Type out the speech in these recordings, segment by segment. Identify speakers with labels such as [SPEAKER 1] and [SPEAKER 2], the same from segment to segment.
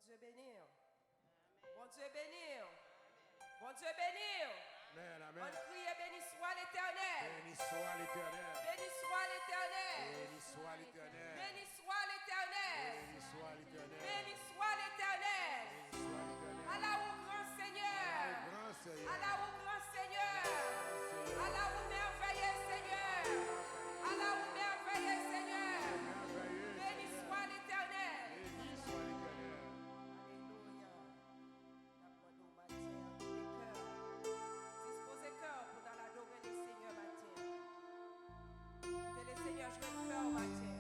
[SPEAKER 1] Dieu bénir. Bon Dieu bénir. Bon Dieu bénir.
[SPEAKER 2] Amen,
[SPEAKER 1] On
[SPEAKER 2] amen.
[SPEAKER 1] crie béni soit l'Éternel.
[SPEAKER 2] Béni soit l'Éternel.
[SPEAKER 1] Béni soit l'Éternel.
[SPEAKER 2] Béni soit l'Éternel.
[SPEAKER 1] Béni soit l'Éternel.
[SPEAKER 2] Béni soit l'Éternel.
[SPEAKER 1] Béni soit l'Éternel.
[SPEAKER 2] Béni soit l'Éternel.
[SPEAKER 1] Allah au grand Seigneur.
[SPEAKER 2] Grand Seigneur.
[SPEAKER 1] Allah au grand Seigneur. Allah au merveilleux Seigneur. Allah au merveilleux Seigneur.
[SPEAKER 2] Merveilleux
[SPEAKER 1] Béni
[SPEAKER 2] Seigneur.
[SPEAKER 1] soit l'Éternel.
[SPEAKER 2] Béni soit l'Éternel.
[SPEAKER 1] Alléluia. Nous matin, les cœurs. Disposez cœur pour l'adorer le Seigneur matin. Que le Seigneur joue le cœur matin.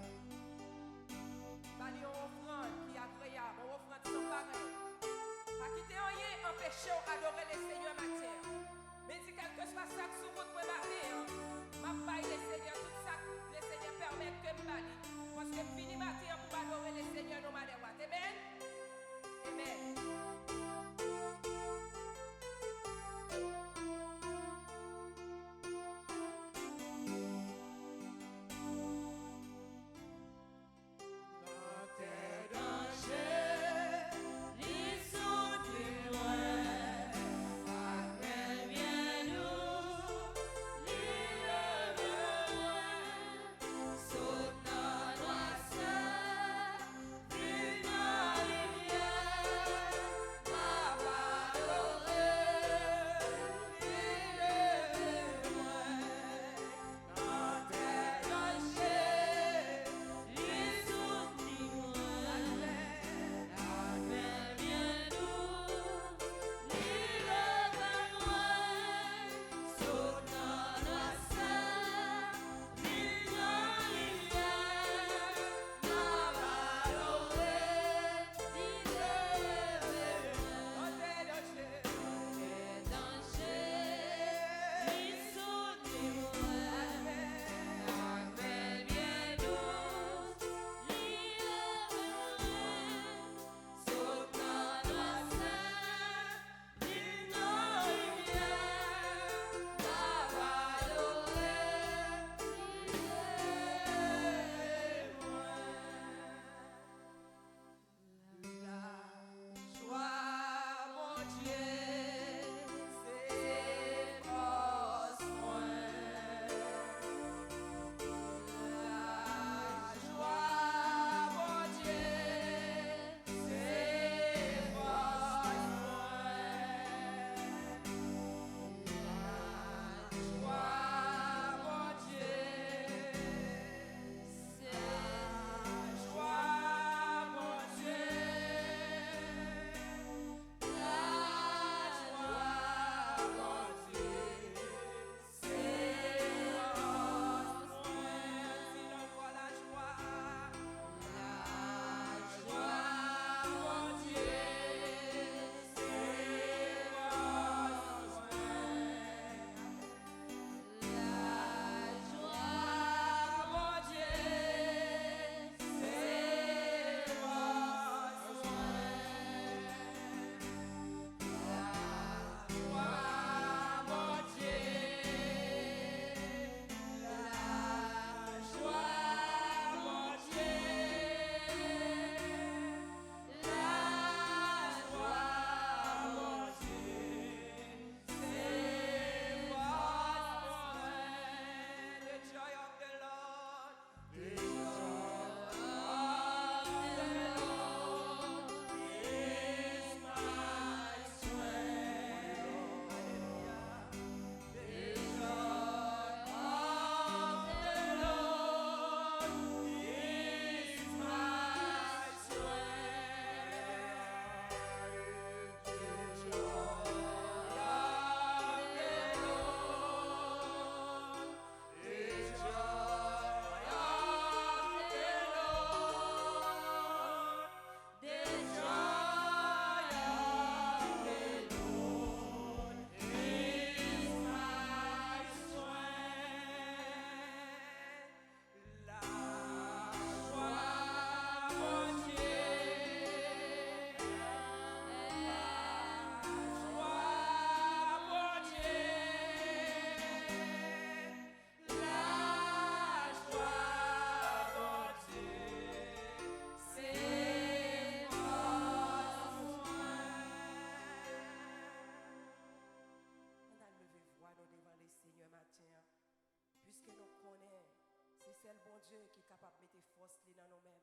[SPEAKER 3] c'est le bon Dieu qui est capable de mettre force dans nous-mêmes.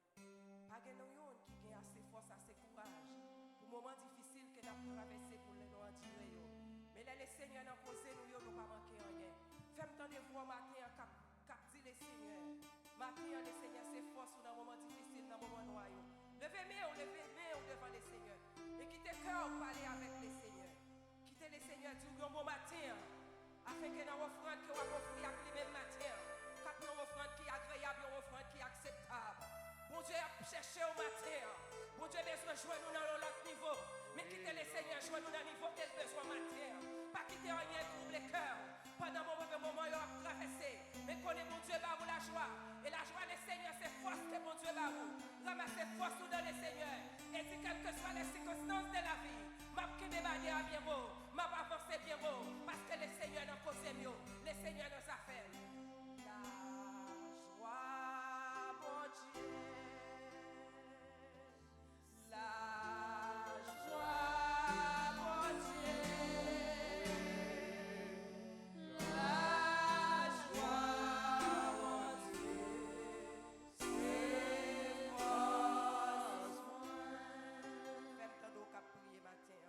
[SPEAKER 3] Pas de nous qui a assez force, assez courage pour moments difficiles que nous avons traversés pour les nous endurer. Mais les Seigneurs nous posent nous ne pas manquer rien. Fais-moi entendre voix matin cap dit les Seigneurs. Matin les Seigneurs c'est force dans moments difficiles, dans moments noirs. Levez-moi devant les Seigneurs et quittez cœur parler avec les Seigneurs. Quittez les Seigneurs du bon matin afin que dans l'offrande que vous offrez avec les mêmes matin, quand nous offrande qui est agréable, une offrande qui est acceptable. Bon Dieu a cherché au matin. Bon Dieu a besoin de joindre nous dans l'autre niveau. Mais quittez les Seigneurs, joindre nous dans le niveau tel besoin matin. Pas quitter rien trouble les cœurs. Pendant un moment, il a traversé. Mais connaissez mon Dieu par vous la joie. Et la joie des Seigneurs, c'est force que mon Dieu par vous. Ramassez force dans les Seigneurs. Et si quelles que soient les circonstances de la vie, m'a qui débarquer à bien beau, m'a avancé bien beau. Parce que les Seigneurs n'ont causé mieux. Les Seigneurs nous a fait. La joie, mon Dieu. La joie, mon Dieu. La joie, mon Dieu. C'est force. Fais-moi qu'à prier matin.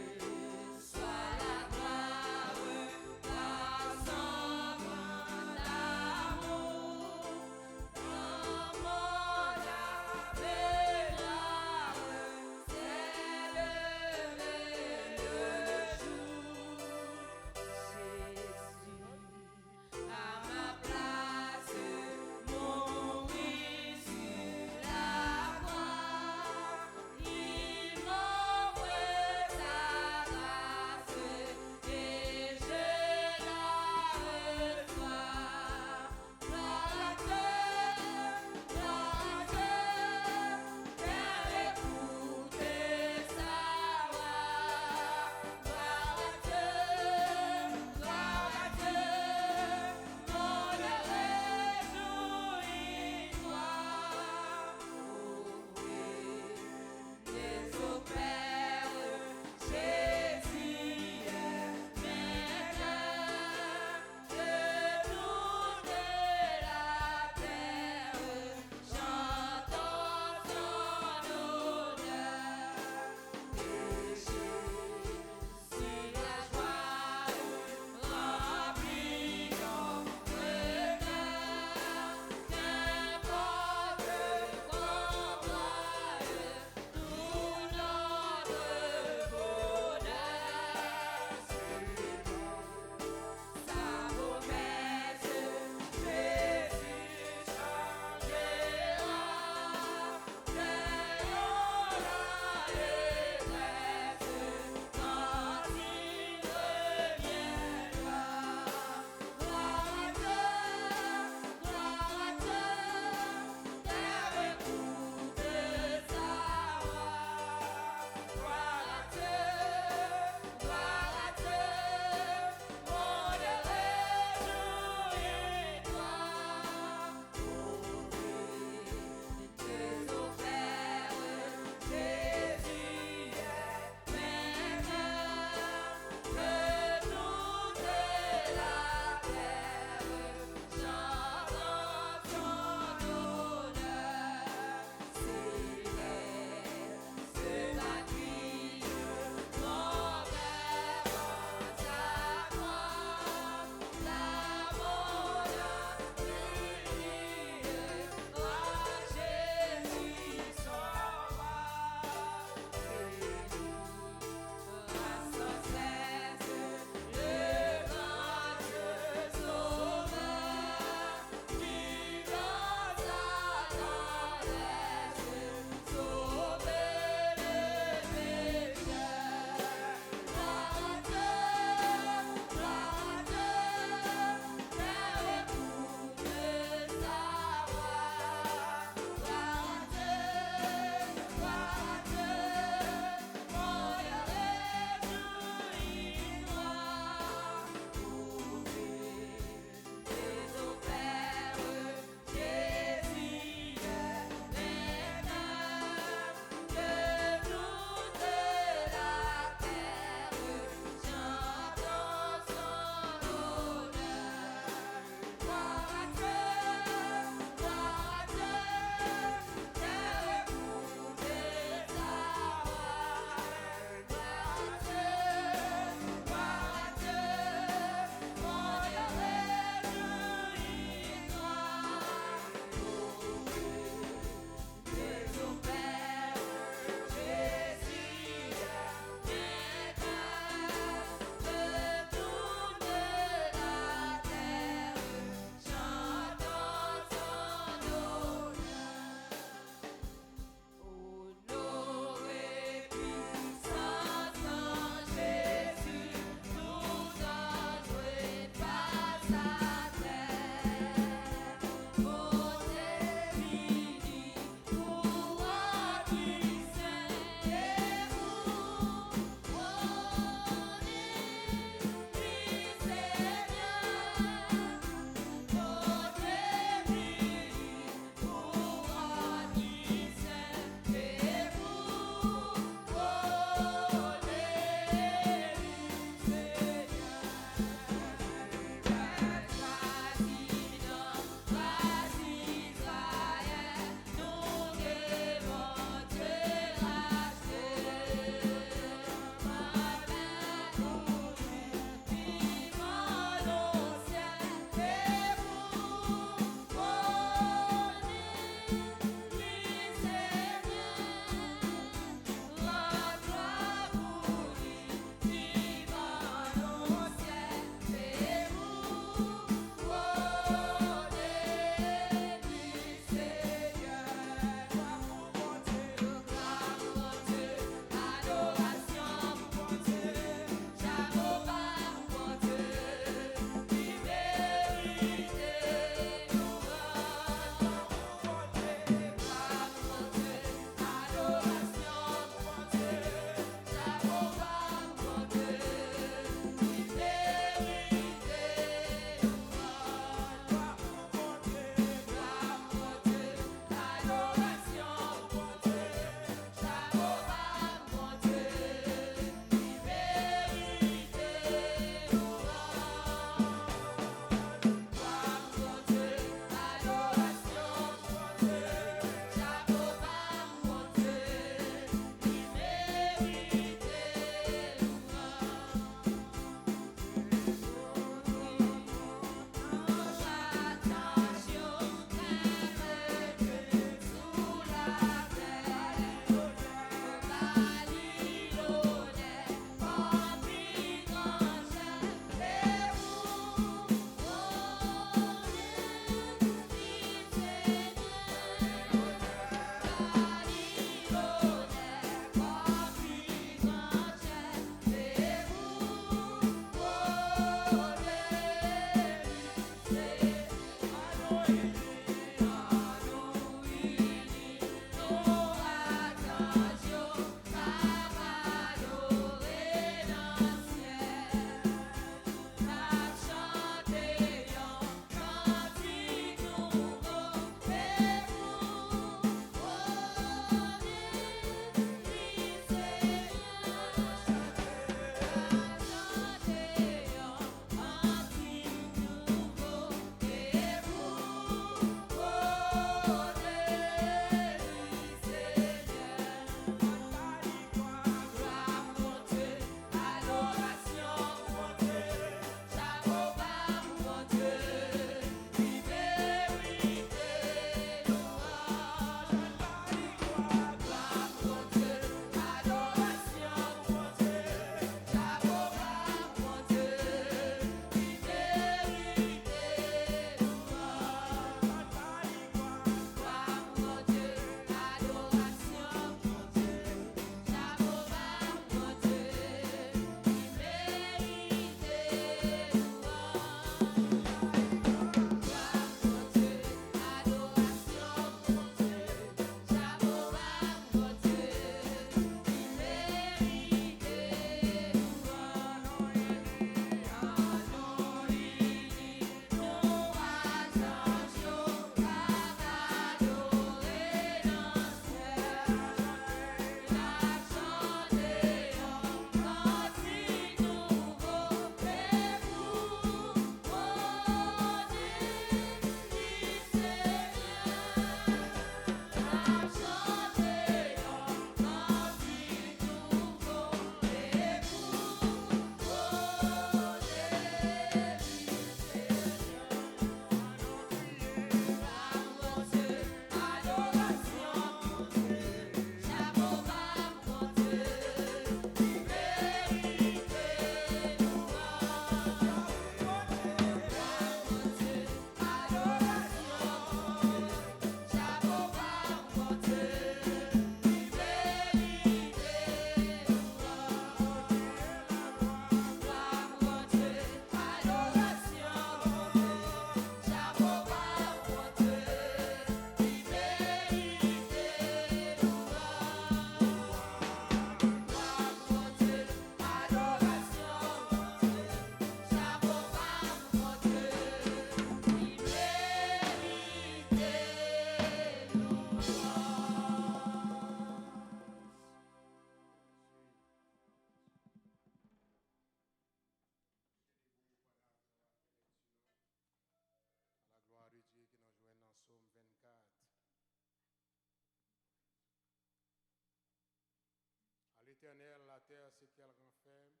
[SPEAKER 4] terre ce qu'elle renferme,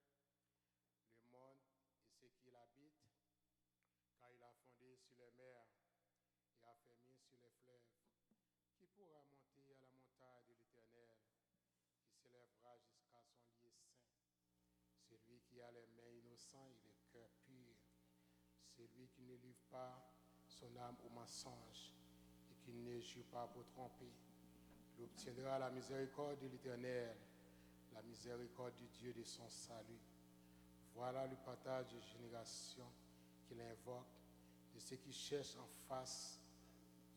[SPEAKER 4] le monde et ce qu'il habite, car il a fondé sur les mers et a fermé sur les fleuves. Qui pourra monter à la montagne de l'Éternel, qui s'élèvera jusqu'à son lieu saint? Celui qui a les mains innocentes et le cœur pur, celui qui ne livre pas son âme au mensonge et qui ne jure pas pour tromper. Il obtiendra la miséricorde de l'Éternel, la miséricorde du Dieu de son salut. Voilà le partage de génération qu'il invoque, de ceux qui cherchent en face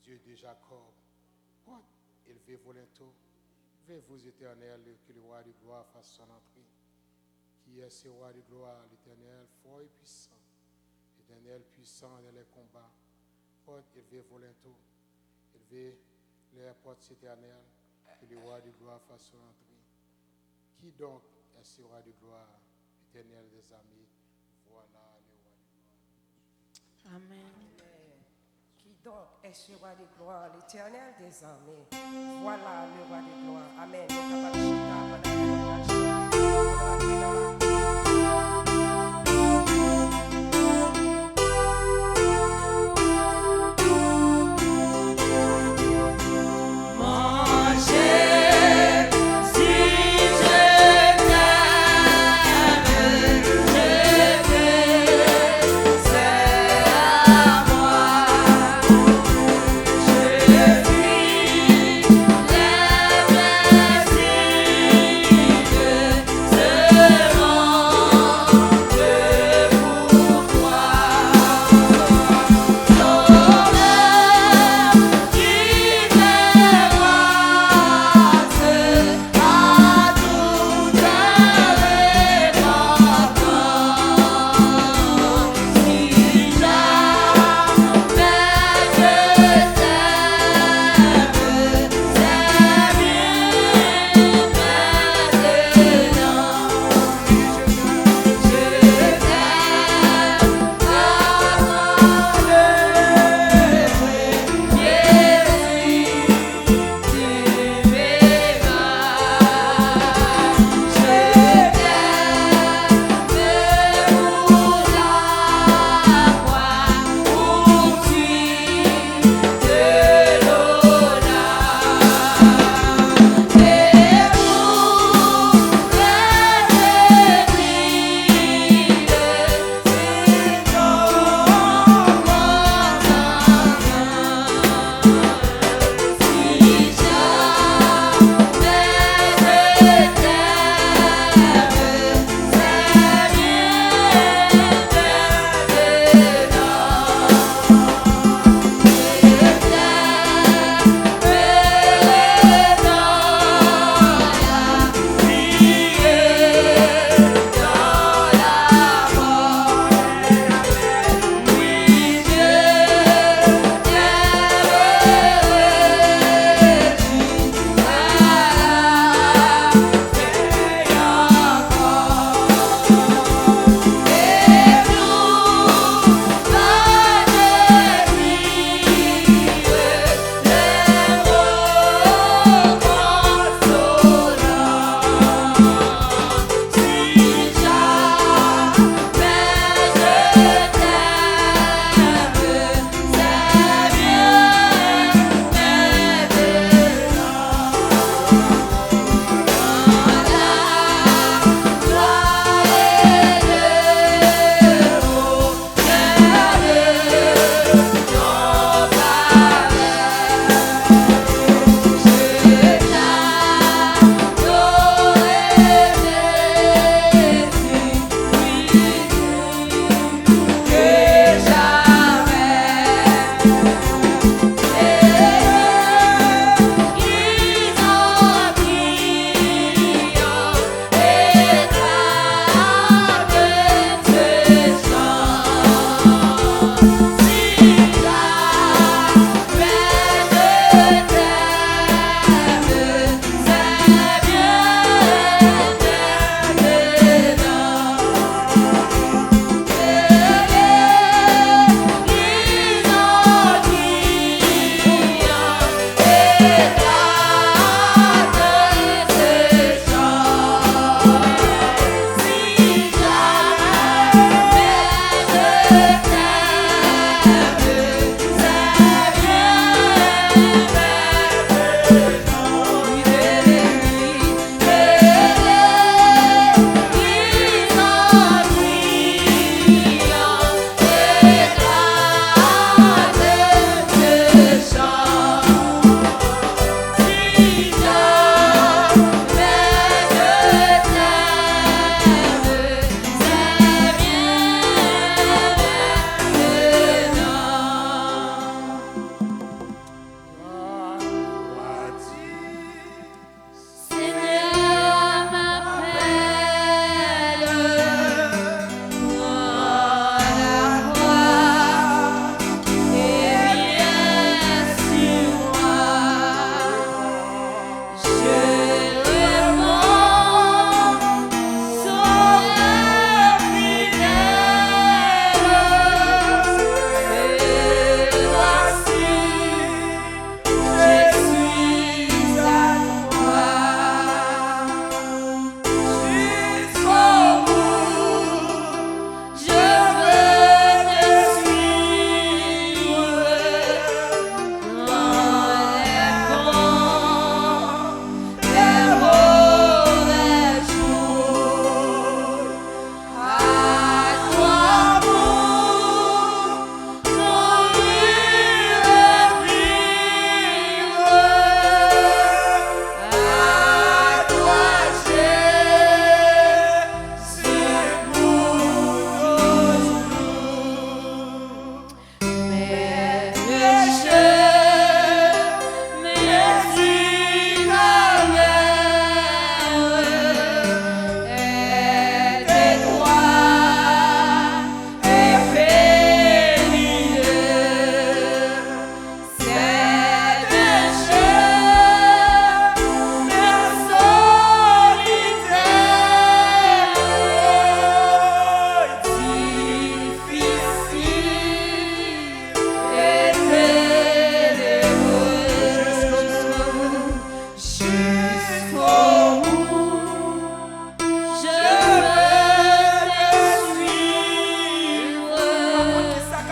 [SPEAKER 4] Dieu de Jacob. Porte élevé volontairement, levez-vous éternel, que le roi de gloire fasse son entrée. Qui est ce roi de gloire? L'Éternel fort et puissant, l'Éternel puissant dans les combats. Porte élevé volontairement, élevez les portes éternelles, que le roi de gloire fasse son entrée. Qui donc est ce roi de gloire? L'Éternel des armées, voilà le roi de gloire.
[SPEAKER 5] Amen.
[SPEAKER 3] Qui donc est ce roi de gloire, l'Éternel des armées? Voilà le roi de gloire. Amen. Nous sommes capables de chanter pendant que nous allons chanter. On va prier dans la
[SPEAKER 6] Manger, si je t'aime,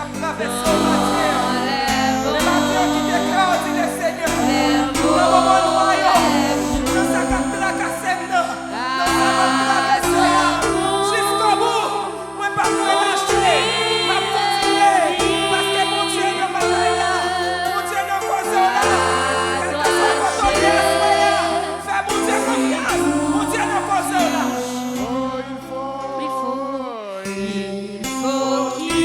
[SPEAKER 3] qu'a traversé le matin. Le matin qui déclare, dit le Seigneur. Dans le moment royaume, dans sa qu'a tracassé, dans sa qu'a traversé, jusqu'au bout, moi pas relâcher, m'a continuer, parce que mon Dieu n'a pas là, mon Dieu n'a pas là, quel que soit votre audience, fais mon Dieu confiance, mon Dieu n'a pas là.
[SPEAKER 2] Oh, il faut qu'il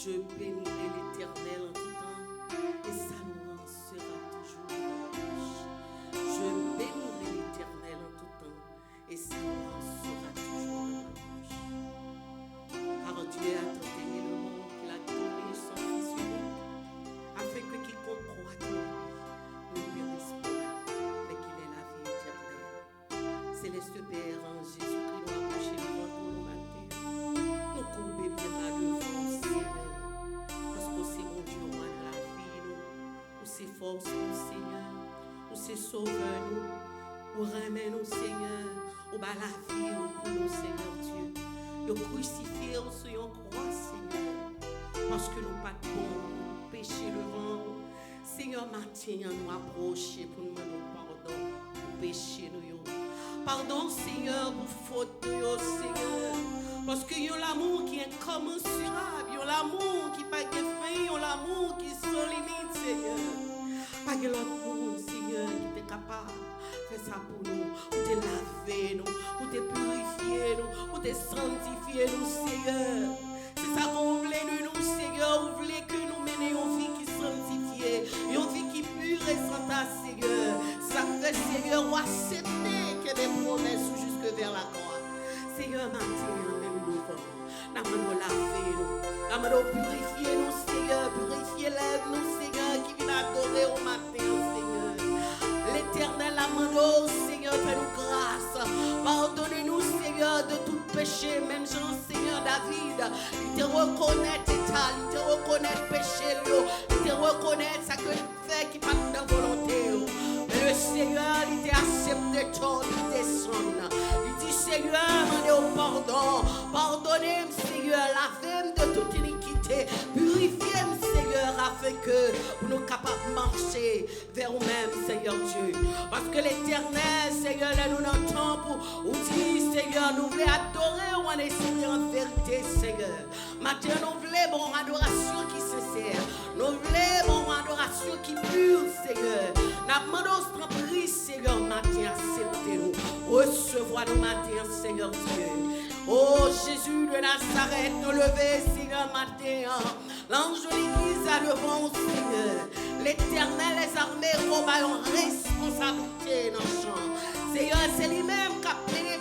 [SPEAKER 5] Je bénirai l'Éternel en tout temps, et sa louange sera toujours dans ma bouche. Je bénirai l'Éternel en tout temps, et sa louange sera toujours dans ma bouche. Car Dieu a tant aimé le monde qu'il a donné son Fils unique, afin que quiconque croit en lui ne périsse point, mais qu'il ait la vie éternelle. Céleste Père, en Jésus-Christ, nous approchons devant toi le matin. Nous courbons bien devant, Seigneur, parce que c'est mon Dieu, roi de la vie, nous. Ou c'est force, nous, Seigneur. Ou c'est sauveur, nous. Ou remet nous, Seigneur. Ou bat la vie pour nous, Seigneur Dieu. Nous crucifié sur une croix, Seigneur. Parce que nous pas de bon, nous péchons devant. Seigneur, matin, nous approcher pour nous demander pardon pour pécher nous. Pardon, Seigneur, pour faute, Seigneur. Parce que y a l'amour qui est incommensurable, y a l'amour qui n'a pas de fin, y a l'amour qui est sans limite, Seigneur. Pas que l'autre monde, Seigneur, qui est capable de faire ça pour nous, pour te laver, nous, pour te purifier, nous, pour te sanctifier, nous, Seigneur. C'est ça qu'on voulait de nous, Seigneur. Vous voulez que nous menions une vie qui est sanctifiée, une vie qui est pure et sans ta, Seigneur. Ça fait, Seigneur, ou accepter que des promesses ou jusque vers la croix. Seigneur, maintenant, même nous, nous allons laver, nous allons purifier, nous, Seigneur, purifier l'œuvre, nous, Seigneur, qui vient adorer au matin, Seigneur. L'Éternel amène, Seigneur, fais-nous grâce. Pardonnez-nous, Seigneur, de tout péché, même Jean, Seigneur David. Il te reconnaît, Étal, il te reconnaît péché, il te reconnaît ça que tu fais qui pas de volonté. Mais le Seigneur, il t'a accepté ton, il descend. Il dit, Seigneur, demandez au pardon. Pardonnez-moi, Seigneur, lavez-moi de toute iniquité. Purifiez-moi, Seigneur, afin que nous soyons capables de marcher vers nous-mêmes, Seigneur Dieu. Parce que l'Éternel, Seigneur, nous entend pour nous dire, Seigneur, nous voulons adorer en esprit en vérité, Seigneur. Maintenant, nous voulons une adoration qui est sincère. Nous voulons une adoration qui est pure, Seigneur. Nous demandons notre prise, Seigneur, matin, acceptez-nous. Recevoir nous matin, Seigneur Dieu. Oh Jésus de Nazareth, nous lever, Seigneur, matin. L'ange de l'église à devant, Seigneur. L'Éternel, les armées, ont responsabilité dans le champ. Seigneur, c'est lui-même qui a pris les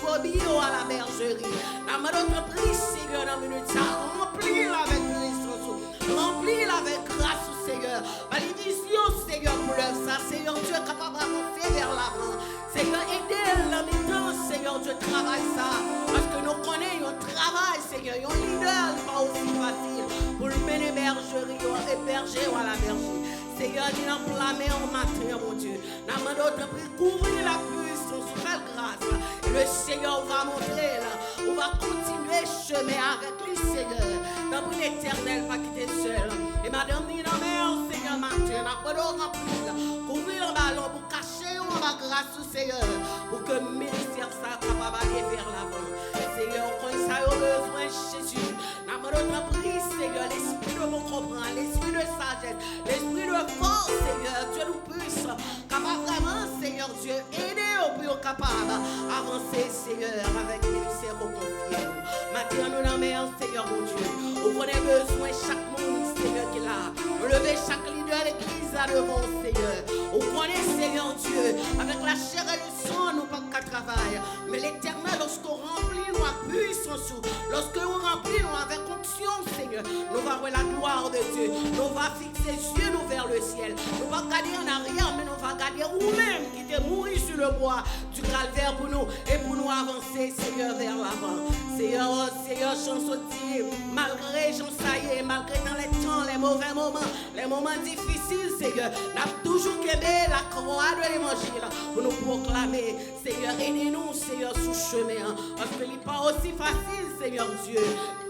[SPEAKER 5] brebis à la bergerie. Dans notre prise, Seigneur, dans une minute, ça remplit-la avec puissance, remplis-la avec grâce, Seigneur. Malédiction, Seigneur, pour l'œuvre, ça, Seigneur, Dieu est capable d'avancer vers l'avant. Seigneur, aidez-le dans mes temps, Seigneur, Dieu travaille ça. Parce que nous connaissons un travail, Seigneur, un leader, pas aussi facile pour le mener bergerie, héberger ou à la bergerie. Seigneur, il a plamé en matin, mon Dieu. Nous avons pris couvrir la puissance, faire grâce. Et le Seigneur va montrer là. On va continuer le chemin avec lui, Seigneur. Dans l'Éternel, pas quitter seul. Et madame, dit non, mais Seigneur, matin, nous avons rempli là. Couvrir le ballon pour cacher ou la grâce, Seigneur. Pour que le ministère soit capable d'aller vers l'avant. Seigneur, quand ça a besoin, Jésus. Nous avons pris, Seigneur, l'esprit de mon comprendre, l'esprit de sagesse, l'esprit de force, Seigneur, Dieu nous puisse, capable vraiment, Seigneur Dieu, aider au plus capable avancer, Seigneur, avec les ministères au confié. Maintenant, nous n'en Seigneur, mon Dieu, on connaît besoin chaque monde, Seigneur, qui est là. Lever chaque leader de l'église à devant, Seigneur. On connaît, Seigneur Dieu, avec la chair et le sang, nous pas qu'à travailler. Mais l'Éternel, lorsqu'on remplit nous avec puissance, lorsque nous remplit nous avec onction, Seigneur, nous va voir la gloire de Dieu. Nous va fixer les yeux nous vers le ciel. Nous va regarder en arrière, mais nous va regarder vous-même qui t'es mouru sur le bois du calvaire pour nous et pour nous avancer, Seigneur, vers l'avant. Seigneur, oh, Seigneur, chanson dit, malgré Jean Saillé, malgré dans les temps, les mauvais moments, les moments difficiles, Seigneur, nous avons toujours aimé la croix de l'évangile pour nous proclamer, Seigneur, aidez-nous, Seigneur, sous chemin, parce que ce n'est pas aussi facile, Seigneur Dieu.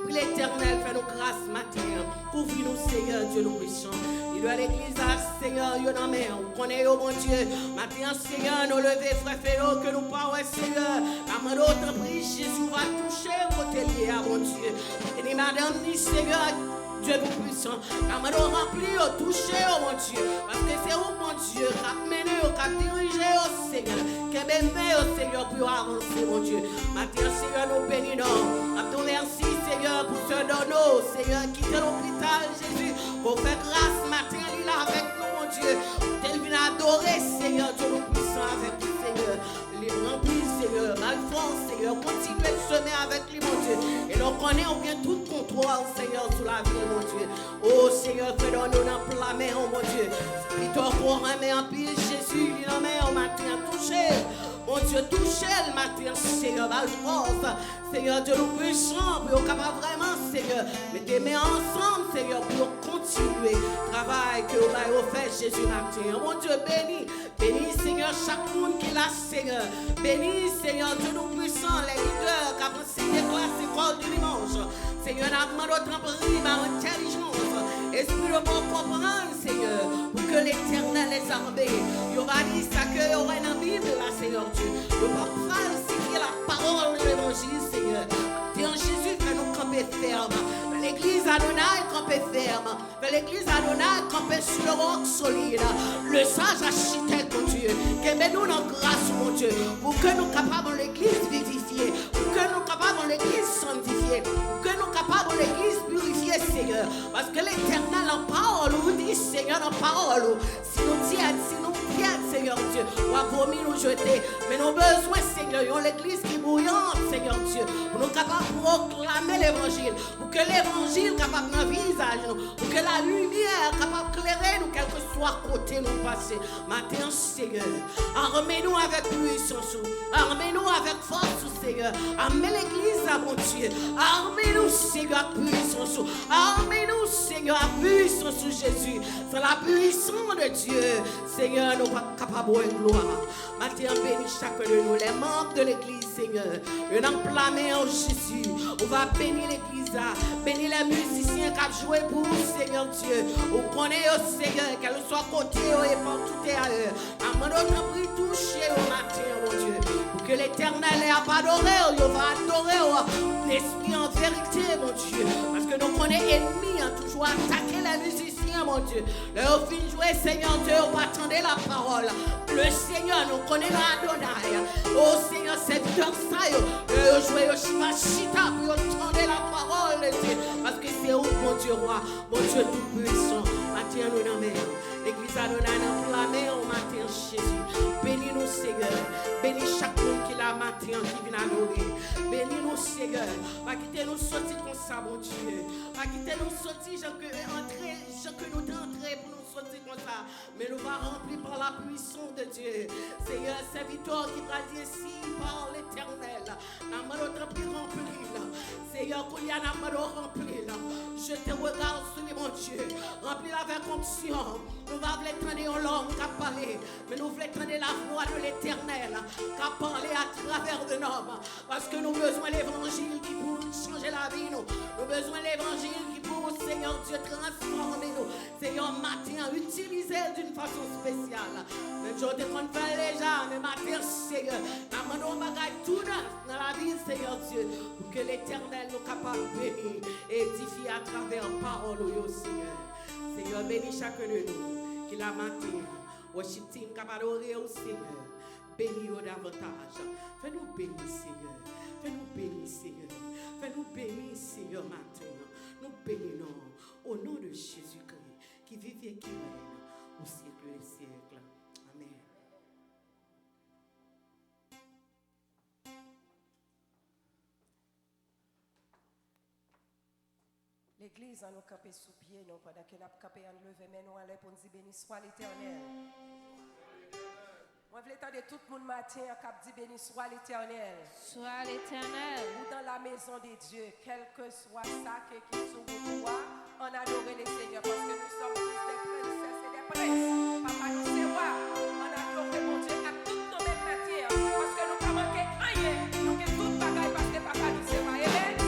[SPEAKER 5] L'Éternel fait nos grâces matin. Couvre-nous, Seigneur, Dieu nous puissons. Il doit l'église, Seigneur, il y en a mais on connaît, oh mon Dieu. Matin, Seigneur, nous lever, frère Félo, que nous parlons, Seigneur. La main d'autre prie, Jésus va toucher votre lié, mon Dieu. Et madame dit, Seigneur, Dieu nous puissant. La main remplie, toucher, oh mon Dieu. Parce que c'est où, mon Dieu, qui a mené, qui a dirigé, oh Seigneur. Qui a béni, oh Seigneur, pour avancer, mon Dieu. Matin, Seigneur, nous bénissons. Merci, Seigneur. Seigneur, pour ce dono, Seigneur, quitte l'hôpital, Jésus, pour faire grâce matin, il est avec nous, mon Dieu. Tel vient adorer, Seigneur, Dieu nous puissant avec lui, Seigneur. Les remplis, Seigneur, Alphonse, Seigneur, continuez de semer avec lui, mon Dieu. Et l'on connaît, on vient tout contrôle, Seigneur, sur la vie, mon Dieu. Oh, Seigneur, fais-nous dans la main, oh, mon Dieu. Victoire pour un mais en pile, Jésus, il en met au matin, touché. Mon Dieu, touchez le matin, Seigneur, Alphonse. Seigneur, Dieu, nous puissons, pour capable vraiment, Seigneur, mettez mains ensemble, Seigneur, pour continuer le travail que vous avez fait, Jésus, matin. Mon Dieu, bénis, bénis, Seigneur, chaque monde qui l'a, Seigneur. Bénis, Seigneur, Dieu, nous puissons, les leaders qui ont enseigné classe école du dimanche. Seigneur, nous demandons notre prix, ma intelligence, esprit de bon comprendre, Seigneur, pour que l'éternel les armées. Il va dire ça que il y aura dans la Bible, là, Seigneur Dieu. Il va falsifier la parole de l'évangile, Seigneur. Dieu Jésus, fais-nous camper ferme. L'église Adonai camper ferme. L'église Adonai camper sur le roc solide. Le sage architecte, mon Dieu. Qu'aimez-nous dans grâce, mon Dieu. Pour que nous capables l'église vivifier. Pour que nous capables l'église sanctifier. Pour que nous capables l'église purifier, Seigneur. Parce que l'éternel en parole, nous dit, Seigneur, en parole. Si nous tiennent, si nous viennent, Seigneur Dieu, on a promis nous jeter. Mais nos besoins, Seigneur, ils ont l'église qui est bouillante, Seigneur Dieu. Pour nous capables de proclamer l'évangile. Pour que l'évangile capable de visage nous. Pour que la lumière capable de éclairer nous, quel que soit côté nous passer. Matin, Seigneur, armez-nous avec puissance. Armez-nous avec force, Seigneur. Armez l'église à mon Dieu. Armez-nous, Seigneur, à puissance. Armez-nous, Seigneur, à puissance, Jésus. C'est la puissance de Dieu. Seigneur, nous sommes capables de gloire. Matin, bénis chacun de nous, les membres de l'église, Seigneur. Nous avons clamé en Jésus. On va bénir l'église, bénir les musiciens qui ont joué pour vous, Seigneur Dieu. On connaît, Seigneur, qu'elle soit côté et partout et ailleurs. Amène notre prix touché au matin, mon Dieu. Pour que l'éternel ait pas adoré, il va adorer l'esprit en vérité, mon Dieu. Parce que nous connaissons ennemis, toujours attaquer les musiciens, mon Dieu. Leur fin jouer, Seigneur Dieu, on va attendre la parole. Le Seigneur, nous connaissons Adonai. Oh Seigneur, serviteur ça, jouer au Shimashita pour entendre la parole de Dieu. Parce que c'est où, mon Dieu roi, mon Dieu tout-puissant. Matin, nous dans l'église Adonai, nous clamons au matin, Jésus. Bénis-nous, Seigneur. Bénis chaque monde qui l'a matin, qui vient adorer. Bénis-nous, Seigneur. Pas quitter nous sortir comme ça, mon Dieu. Pas quitter nous sortir, je que nous d'entrer pour nous sortir comme ça. Mais nous va remplir par la puissance de Dieu. Seigneur, serviteur qui va dire si par l'éternel. N'a pas notre plus rempli là. Seigneur, qu'il y a n'a pas rempli là. Je te regarde sur les mon Dieu. Remplis avec onction. Nous va voulons entendre en langue qui a parlé. Mais nous voulons entendre la voix de l'éternel qui a parlé à travers de l'homme. Parce que nous avons besoin de l'évangile qui pour changer la vie. Nous avons besoin de l'évangile qui pour, Seigneur Dieu, transformer nous. Seigneur, matin, utiliser d'une façon spéciale. Même je te compte faire déjà, mais matin, Seigneur, nous avons tout dans la vie, Seigneur Dieu, pour que l'éternel nous capable de bénir et édifier à travers la parole, Seigneur. Seigneur, bénis chacun de nous qui l'a matin. Worship team capable d'adorer au Seigneur. Bénis-nous davantage. Fais-nous bénir, Seigneur. Fais-nous bénir, Seigneur. Fais-nous bénir, Seigneur, matin. Nous bénissons au nom de Jésus-Christ qui vit et qui règne au siècle des siècles. Amen.
[SPEAKER 3] L'église a nous campé sous pied, non, pendant que nous avons campé en levé, mais nous allons pour nous dire béni soit l'éternel. Moi, je veux entendre tout le monde matin à dire béni soit l'éternel.
[SPEAKER 1] Soit l'éternel.
[SPEAKER 3] Ou dans la maison de Dieu, quel que soit ça qui est sur vos doigts, on adore les seigneurs parce que nous sommes tous des princesses et des princes. Papa, nous c'est roi. On adore mon Dieu à toutes nos mêmes matières parce que nous ne pouvons manquer rien. Nous avons tout bagaille parce que papa nous c'est roi. Amen.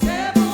[SPEAKER 1] C'est bon,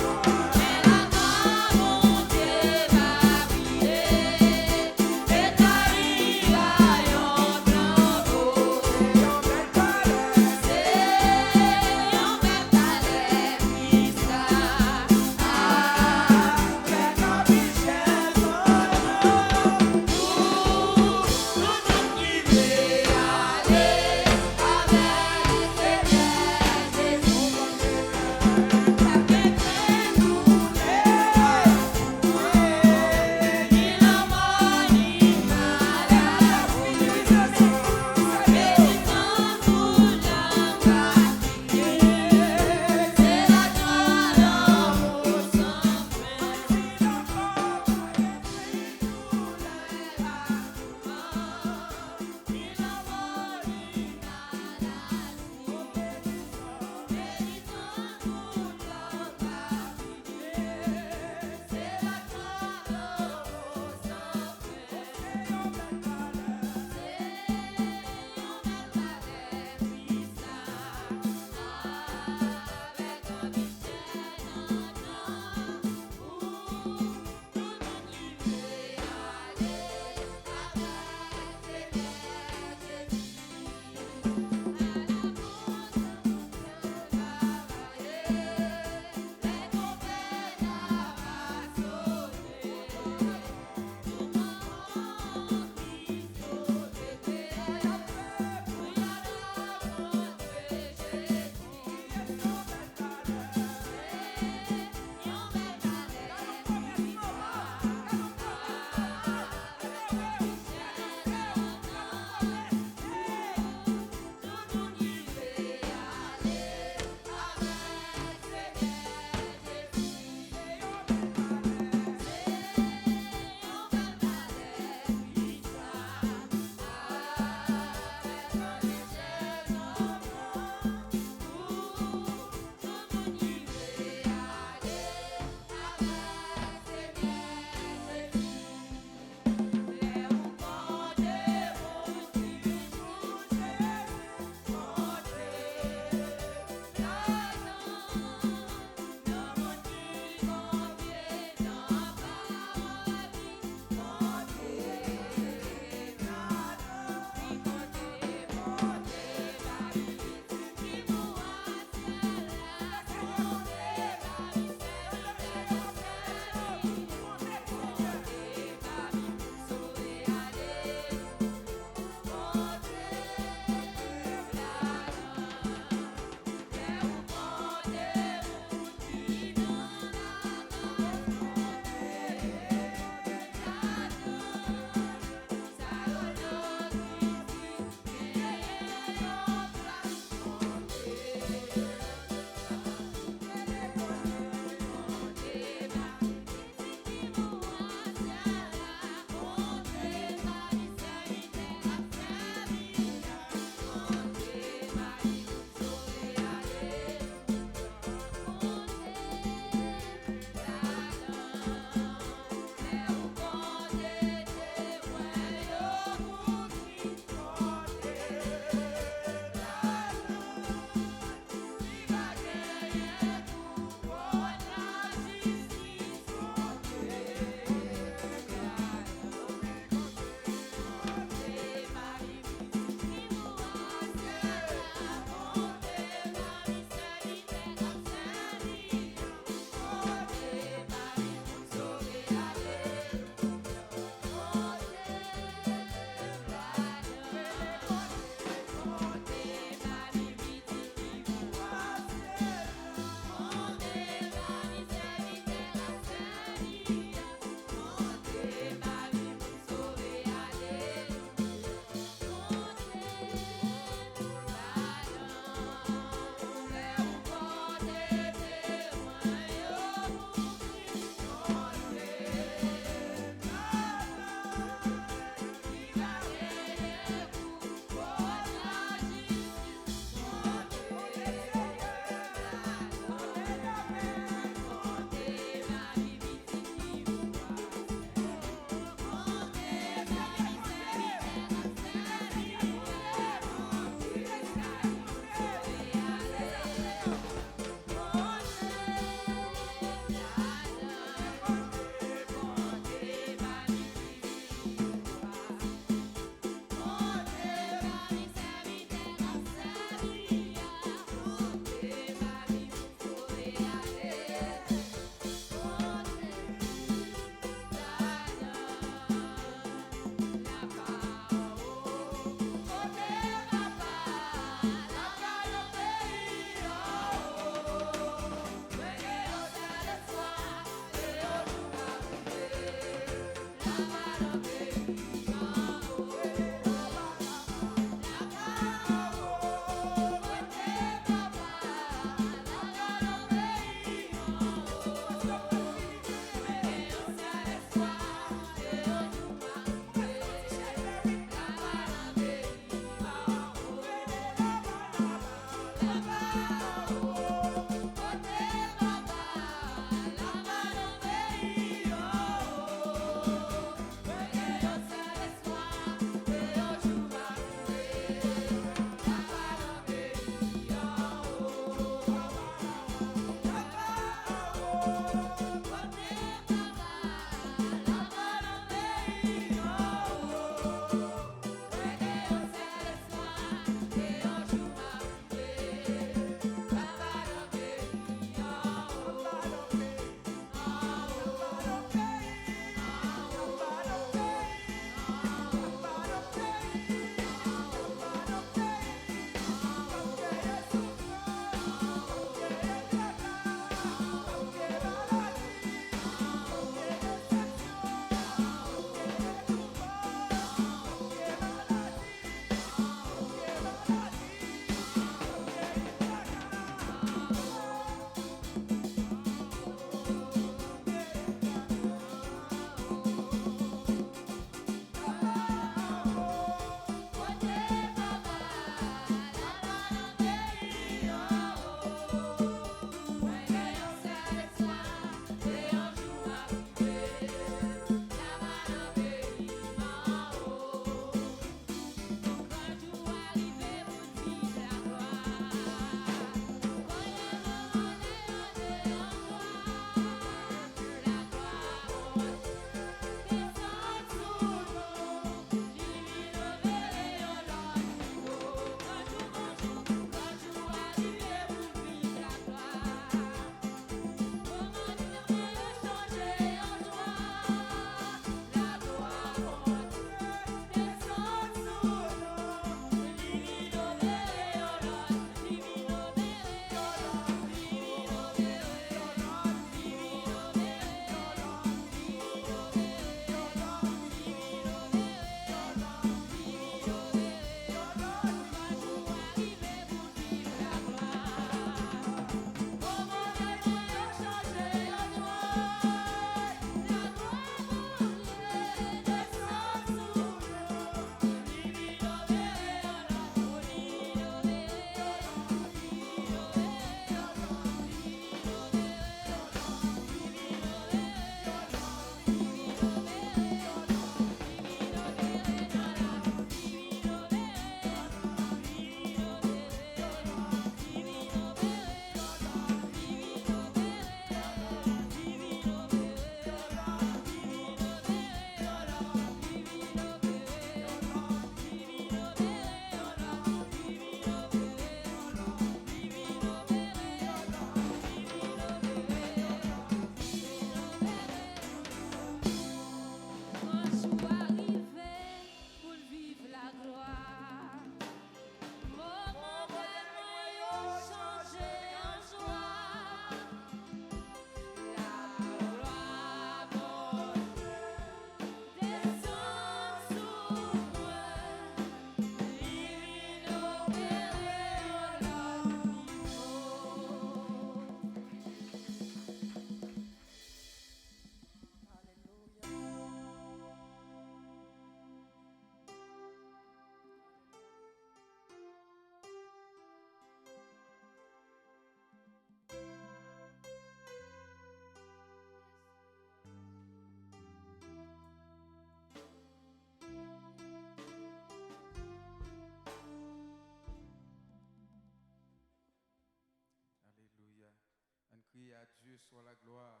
[SPEAKER 6] soit la gloire.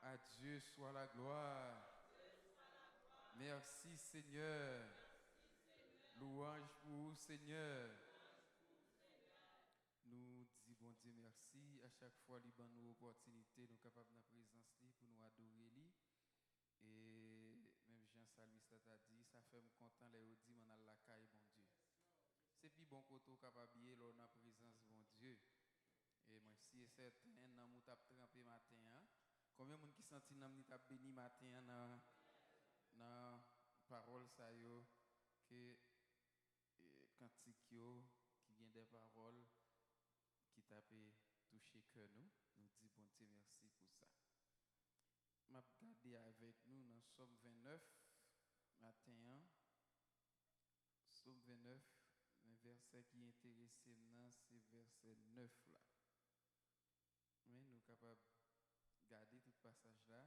[SPEAKER 6] À Dieu soit la gloire. Merci Seigneur. Louange pour vous, Seigneur. Nous disons bon Dieu merci. À chaque fois, il y a une opportunité, nous sommes capables de la présence pour nous adorer. Et même Jean-Salmiste a dit, ça fait me content les dit mon la caille, bon Dieu. C'est plus bon que tu capable de dans la présence, bon Dieu. Et moi, si c'est certain, nous avons trempé matin. Combien de gens qui sentent que nous avons béni matin dans la parole, ça y est, que cantique qui vient des paroles qui t'a touché que nous disons bon Dieu merci pour ça. Je vais regarder avec nous dans Somme 29 matin. Somme 29, le verset qui est intéressé maintenant, c'est verset 9 là. Mais nous sommes capables de garder tout le passage là.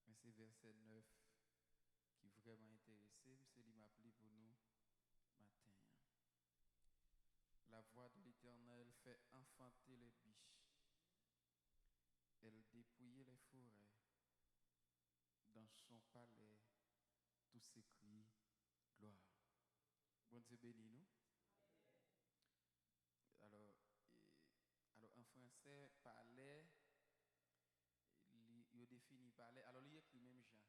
[SPEAKER 6] Mais c'est verset 9 qui est vraiment intéressé. C'est lui m'a appelé pour nous matin. La voix de l'Éternel fait enfanter les biches. Elle dépouillait les forêts. Dans son palais, tous s'écrient gloire. Bon Dieu bénis nous. Alors en français, palais, il définit palais. Alors il écrit même Jean.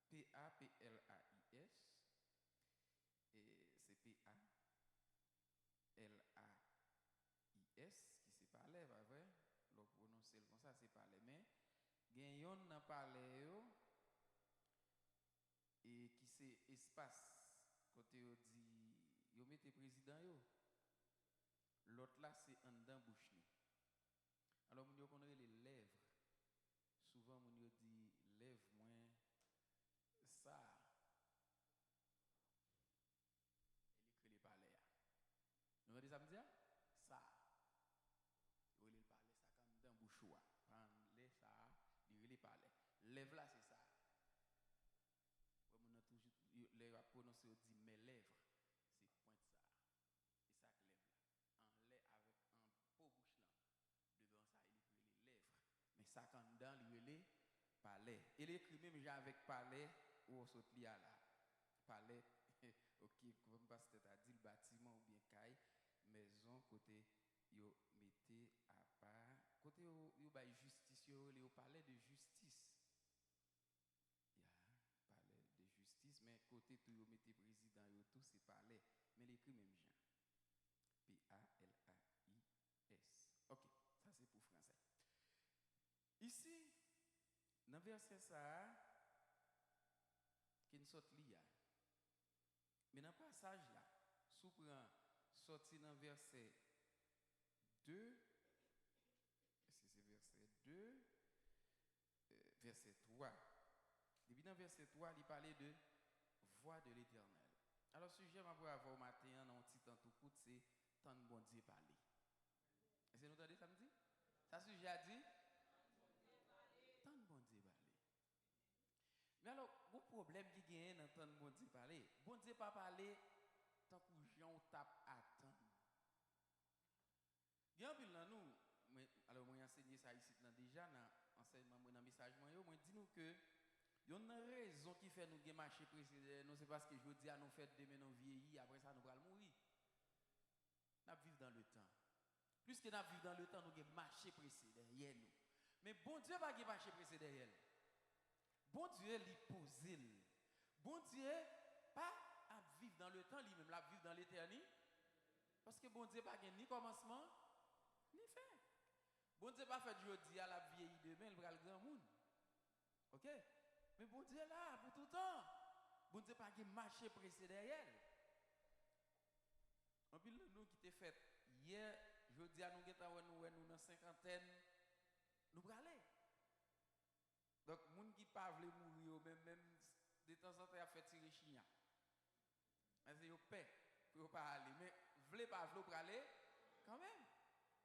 [SPEAKER 6] P-A-P-L-A-I-S. Et c'est P-A-L-A-I-S qui c'est palais, pas vrai? Le prononcer comme ça, c'est palais. Mais Gagnon n'a parlé et qui c'est espace côté on dit yo mettez président yo l'autre là c'est en dedans bouche nous. Alors on connaît les lèvres, souvent on dit lèvres moins ça elle écrit les palais nous avez ça me dire ça il le palais ça quand dedans bouche wa prendre les ça il parler. Lèvres là, c'est ça. On a toujours les prononcer on dit mes lèvres, c'est pointe ça. Et ça que lèvres là. En lait avec un pot bouche là. Devant ça, il écrit les lèvres. Mais ça quand dedans, il les palais. Il écrit même déjà avec palais ou on saute là là. Palais. OK, comme pasteur a dit le bâtiment ou bien caille, maison côté yo mettez à part côté yo ba justice yo parlait de justice parlait de justice mais côté tout yo mettez président yo tout c'est parlait mais l'écrit même Jean P-A-L-A-I-S. OK, ça c'est pour français. Ici dans verset ça qui nous sorte là mais dans passage là sous prend sorti dans verset 2, est-ce que c'est verset 2, verset 3. Depuis dans verset 3, il parlait de voix de l'Éternel. Alors, ce sujet, je vais avoir au matin, dans un petit temps tout court, c'est tant de bon Dieu parler. Est-ce que vous entendez ça me dit? Ça, sujet a dit? Tant de bon Dieu parler. Mais alors, le problème qui gagne dans tant de bon Dieu parler, bon Dieu pas parler tant que les gens tapent attendre. Bien pile dans nous, alors moi enseigné ça ici déjà dans enseignement dans message moi dis nous que il y a une raison qui fait nous marcher précédent nous c'est parce que je dis à nous faire demain nous vieillir après ça nous allons mourir. Nous vivons dans le temps. Plus que nous vivons dans le temps nous marcher précédent derrière nous. Mais bon Dieu pas marcher précédent derrière. Bon Dieu lui poser. Bon Dieu pas à vivre dans le temps lui-même la vivre dans l'éternité. Parce que bon Dieu pas ni commencement ni fait. Bon Dieu pas fait aujourd'hui à la vieille demain, il va le grand monde. OK? Mais bon Dieu là pour tout le temps. Bon Dieu pas marcher pressé derrière. En pile nous qui t'ai fait hier, jeudi à nous nous dans cinquantaine, nous aller. Donc moun qui pas veut mourir même de temps en temps a fait tirer chien. C'est yo paix pour pas aller mais veut pas pour aller quand même.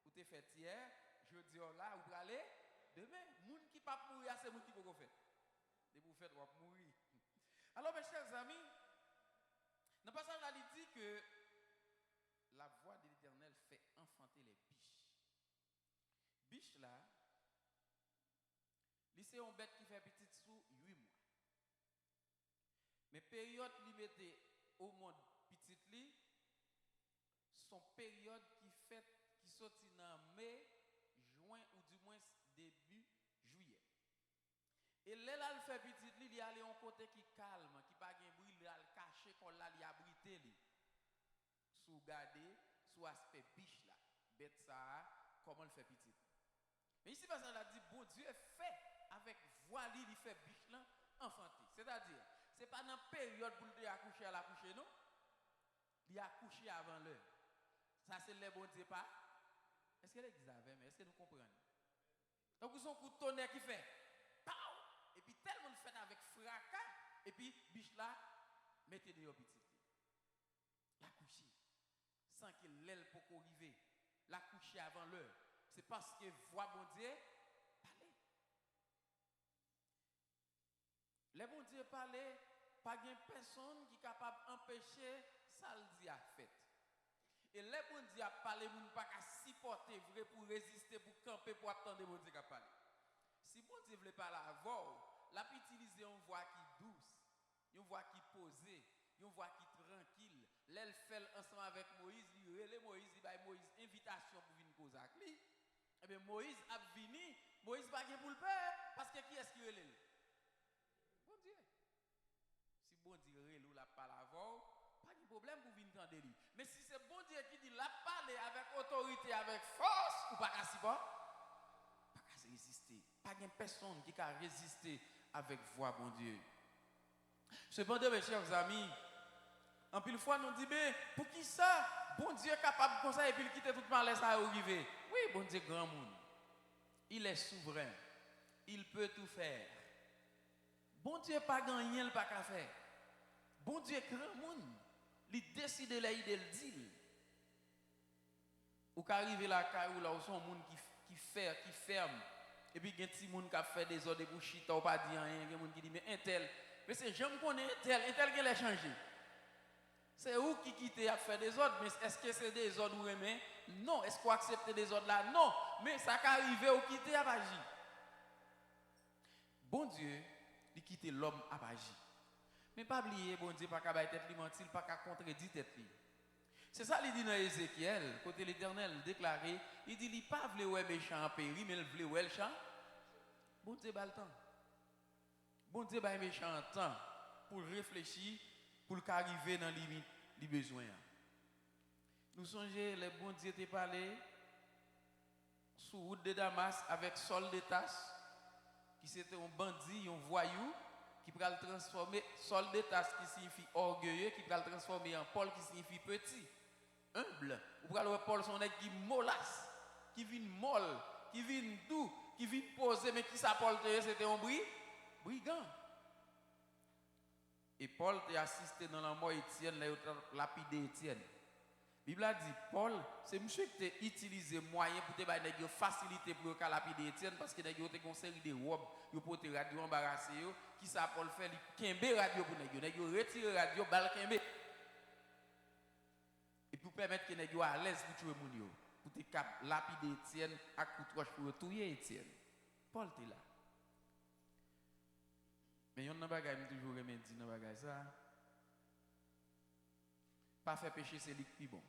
[SPEAKER 6] Ou t'es fait hier, jeudi là ou pour aller demain. Moun qui pas mourir c'est moun qui peut faire. De vous faire ou mourir. Alors mes chers amis, dans le passage là il dit que la la voix de l'Éternel fait enfanter les biches. Biche là, c'est une bête qui fait petite sous 8 mois. Mais période li mettait au monde petite li, son période qui sortit dans mai, juin ou du moins début juillet. Et là il fait petite li, il aller un côté qui calme, qui pas gen bruit, il al caché qu'on là il abrité li. Sous garder sous aspect biche là, bête ça comment il fait petite. Mais ici parce qu'on a dit bon Dieu fait avec voix li il fait biche là enfanté. C'est-à-dire c'est pas dans période pour le accoucher à l'accoucher non. Il a accouché avant l'heure. Ça c'est le bon Dieu pas. Est-ce que l'église avait mais est-ce que nous comprenons? Donc ils sont coup de tonnerre qui fait pow! Et puis tellement le fait avec fracas et puis biche là mettez des petits. La coucher sans que l'aile pour arriver. La coucher avant l'heure. C'est parce que voix bon Dieu parler. Les bon Dieu parler, pas de personne qui est capable d'empêcher ça le dit à fait. Et les bon Dieu a parlé, vous ne pas qu'à supporter vrai pour résister, pour camper, pour attendre bon Dieu qui a parlé. Si bon Dieu veut parler avant, la peut utiliser une voix qui douce, une voix qui posée, une voix qui tranquille. L'elle fait ensemble avec Moïse, il relève Moïse, il a Moïse invitation pour venir causer avec lui. Et bien Moïse a venu, Moïse pas pour le peur, parce que qui est-ce qui relève? Bon Dieu. Si bon Dieu relève la parole avant, pas de problème pour venir entendre lui. Mais si c'est bon Dieu qui dit la parler avec autorité, avec force, ou pas qu'à si bon, pas qu'à résister. Pas de personne qui a résister avec voix bon Dieu. Cependant, mes chers amis, en pile fois nous dit, mais pour qui ça? Bon Dieu est capable comme ça et puis il quitte tout malaise à arriver. Oui, bon Dieu grand monde. Il est souverain. Il peut tout faire. Bon Dieu pas gagné, il pas qu'à faire. Bon Dieu grand monde. Il décide là, il le dit. Ou qu'arriver là, où là, où son monde qui ferme. Et puis il y a un petit monde qui a fait des ordres pour chita ou pas dire rien. Il y a un monde qui dit, mais un tel. Mais c'est j'aime connaître un tel qui l'a changé. C'est où qui quitte à faire des ordres, mais est-ce que c'est des ordres ou aimer? Non. Est-ce qu'on accepte des ordres là? Non. Mais ça qui arrive au quitter à agir. Bon Dieu, il quitte l'homme à agir. Mais pas oublier, bon Dieu, pas qu'à bailler tête li mentir, pas qu'à contredire tête li. C'est ça qu'il dit dans Ézéchiel, côté l'Éternel déclaré, il dit il pas vle ouais méchant en péri, mais il vle ouais le champ. Bon Dieu ba le temps. Bon Dieu ba méchant temps pour réfléchir, pour qu'arriver dans limite les besoins. Nous songeons les bon Dieu te parlé sur route de Damas avec Saul de Tarse qui c'était un bandit, un voyou qui va le transformer Saul de Tarse qui signifie orgueilleux, qui va le transformer en Paul qui signifie petit, humble. Ou va le Paul son nèg qui molasse, qui vient molle, qui vient doux, qui vient poser mais qui ça Paul c'était un brigand. Et Paul t'a assisté dans la mort Étienne, là, il a lapidé Étienne. La Bible a dit, Paul, c'est monsieur qui t'a utilisé moyen pour te faciliter pour lapider Étienne, parce qu'il a une série de robes, pour te radio embarrassé, qui ça Paul fait, il kembe radio pour nous, il retire radio, bal kembe. Et pour permettre qu'il soit à l'aise pour tuer moun yo, pour te lapider Étienne, à coup de roche pour tuer Étienne. Paul t'es là. Mais yon nan bagay me toujours remen di nan bagay ça. Pas faire péché c'est li qui bon.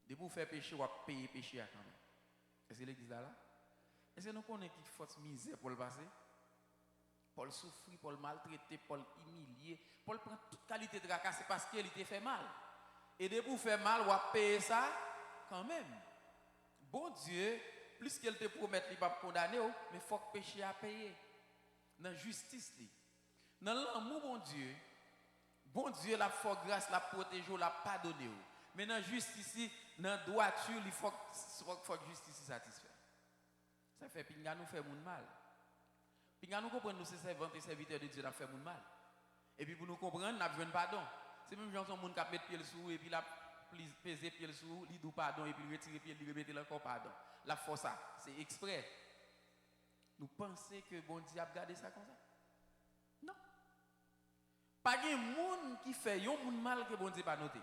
[SPEAKER 6] De pour faire péché ou payer péché quand même. Est-ce que l'église là? Est-ce que nous connaissons qui force misère pour le passer? Paul souffrir, Paul maltraiter, Paul humilier, Paul prend toute qualité de tracas c'est parce qu'il te fait mal. Et de pour faire mal ou payer ça quand même. Bon Dieu, plus qu'elle te promet il va condamner mais faut que péché à payer. Dans la justice, dans l'amour, bon Dieu, la faut grâce, la protège, la pardonne. Mais dans la justice, dans la droiture, il faut que la justice satisfasse. Ça fait pinga nous fait mal. Pinga nous comprendre nous c'est servants et serviteurs de Dieu qui fait mal. Et puis pour nous comprendre, nous avons besoin de pardon. C'est même gens qui mettent pied sous et puis la peser pied sous, il dit pardon et puis retirer pied, il remettre encore pardon. La force ça, c'est exprès. Nous pensons que bon Dieu a gardé ça comme ça? Non. Pas de monde qui fait un monde mal que bon Dieu pas noté.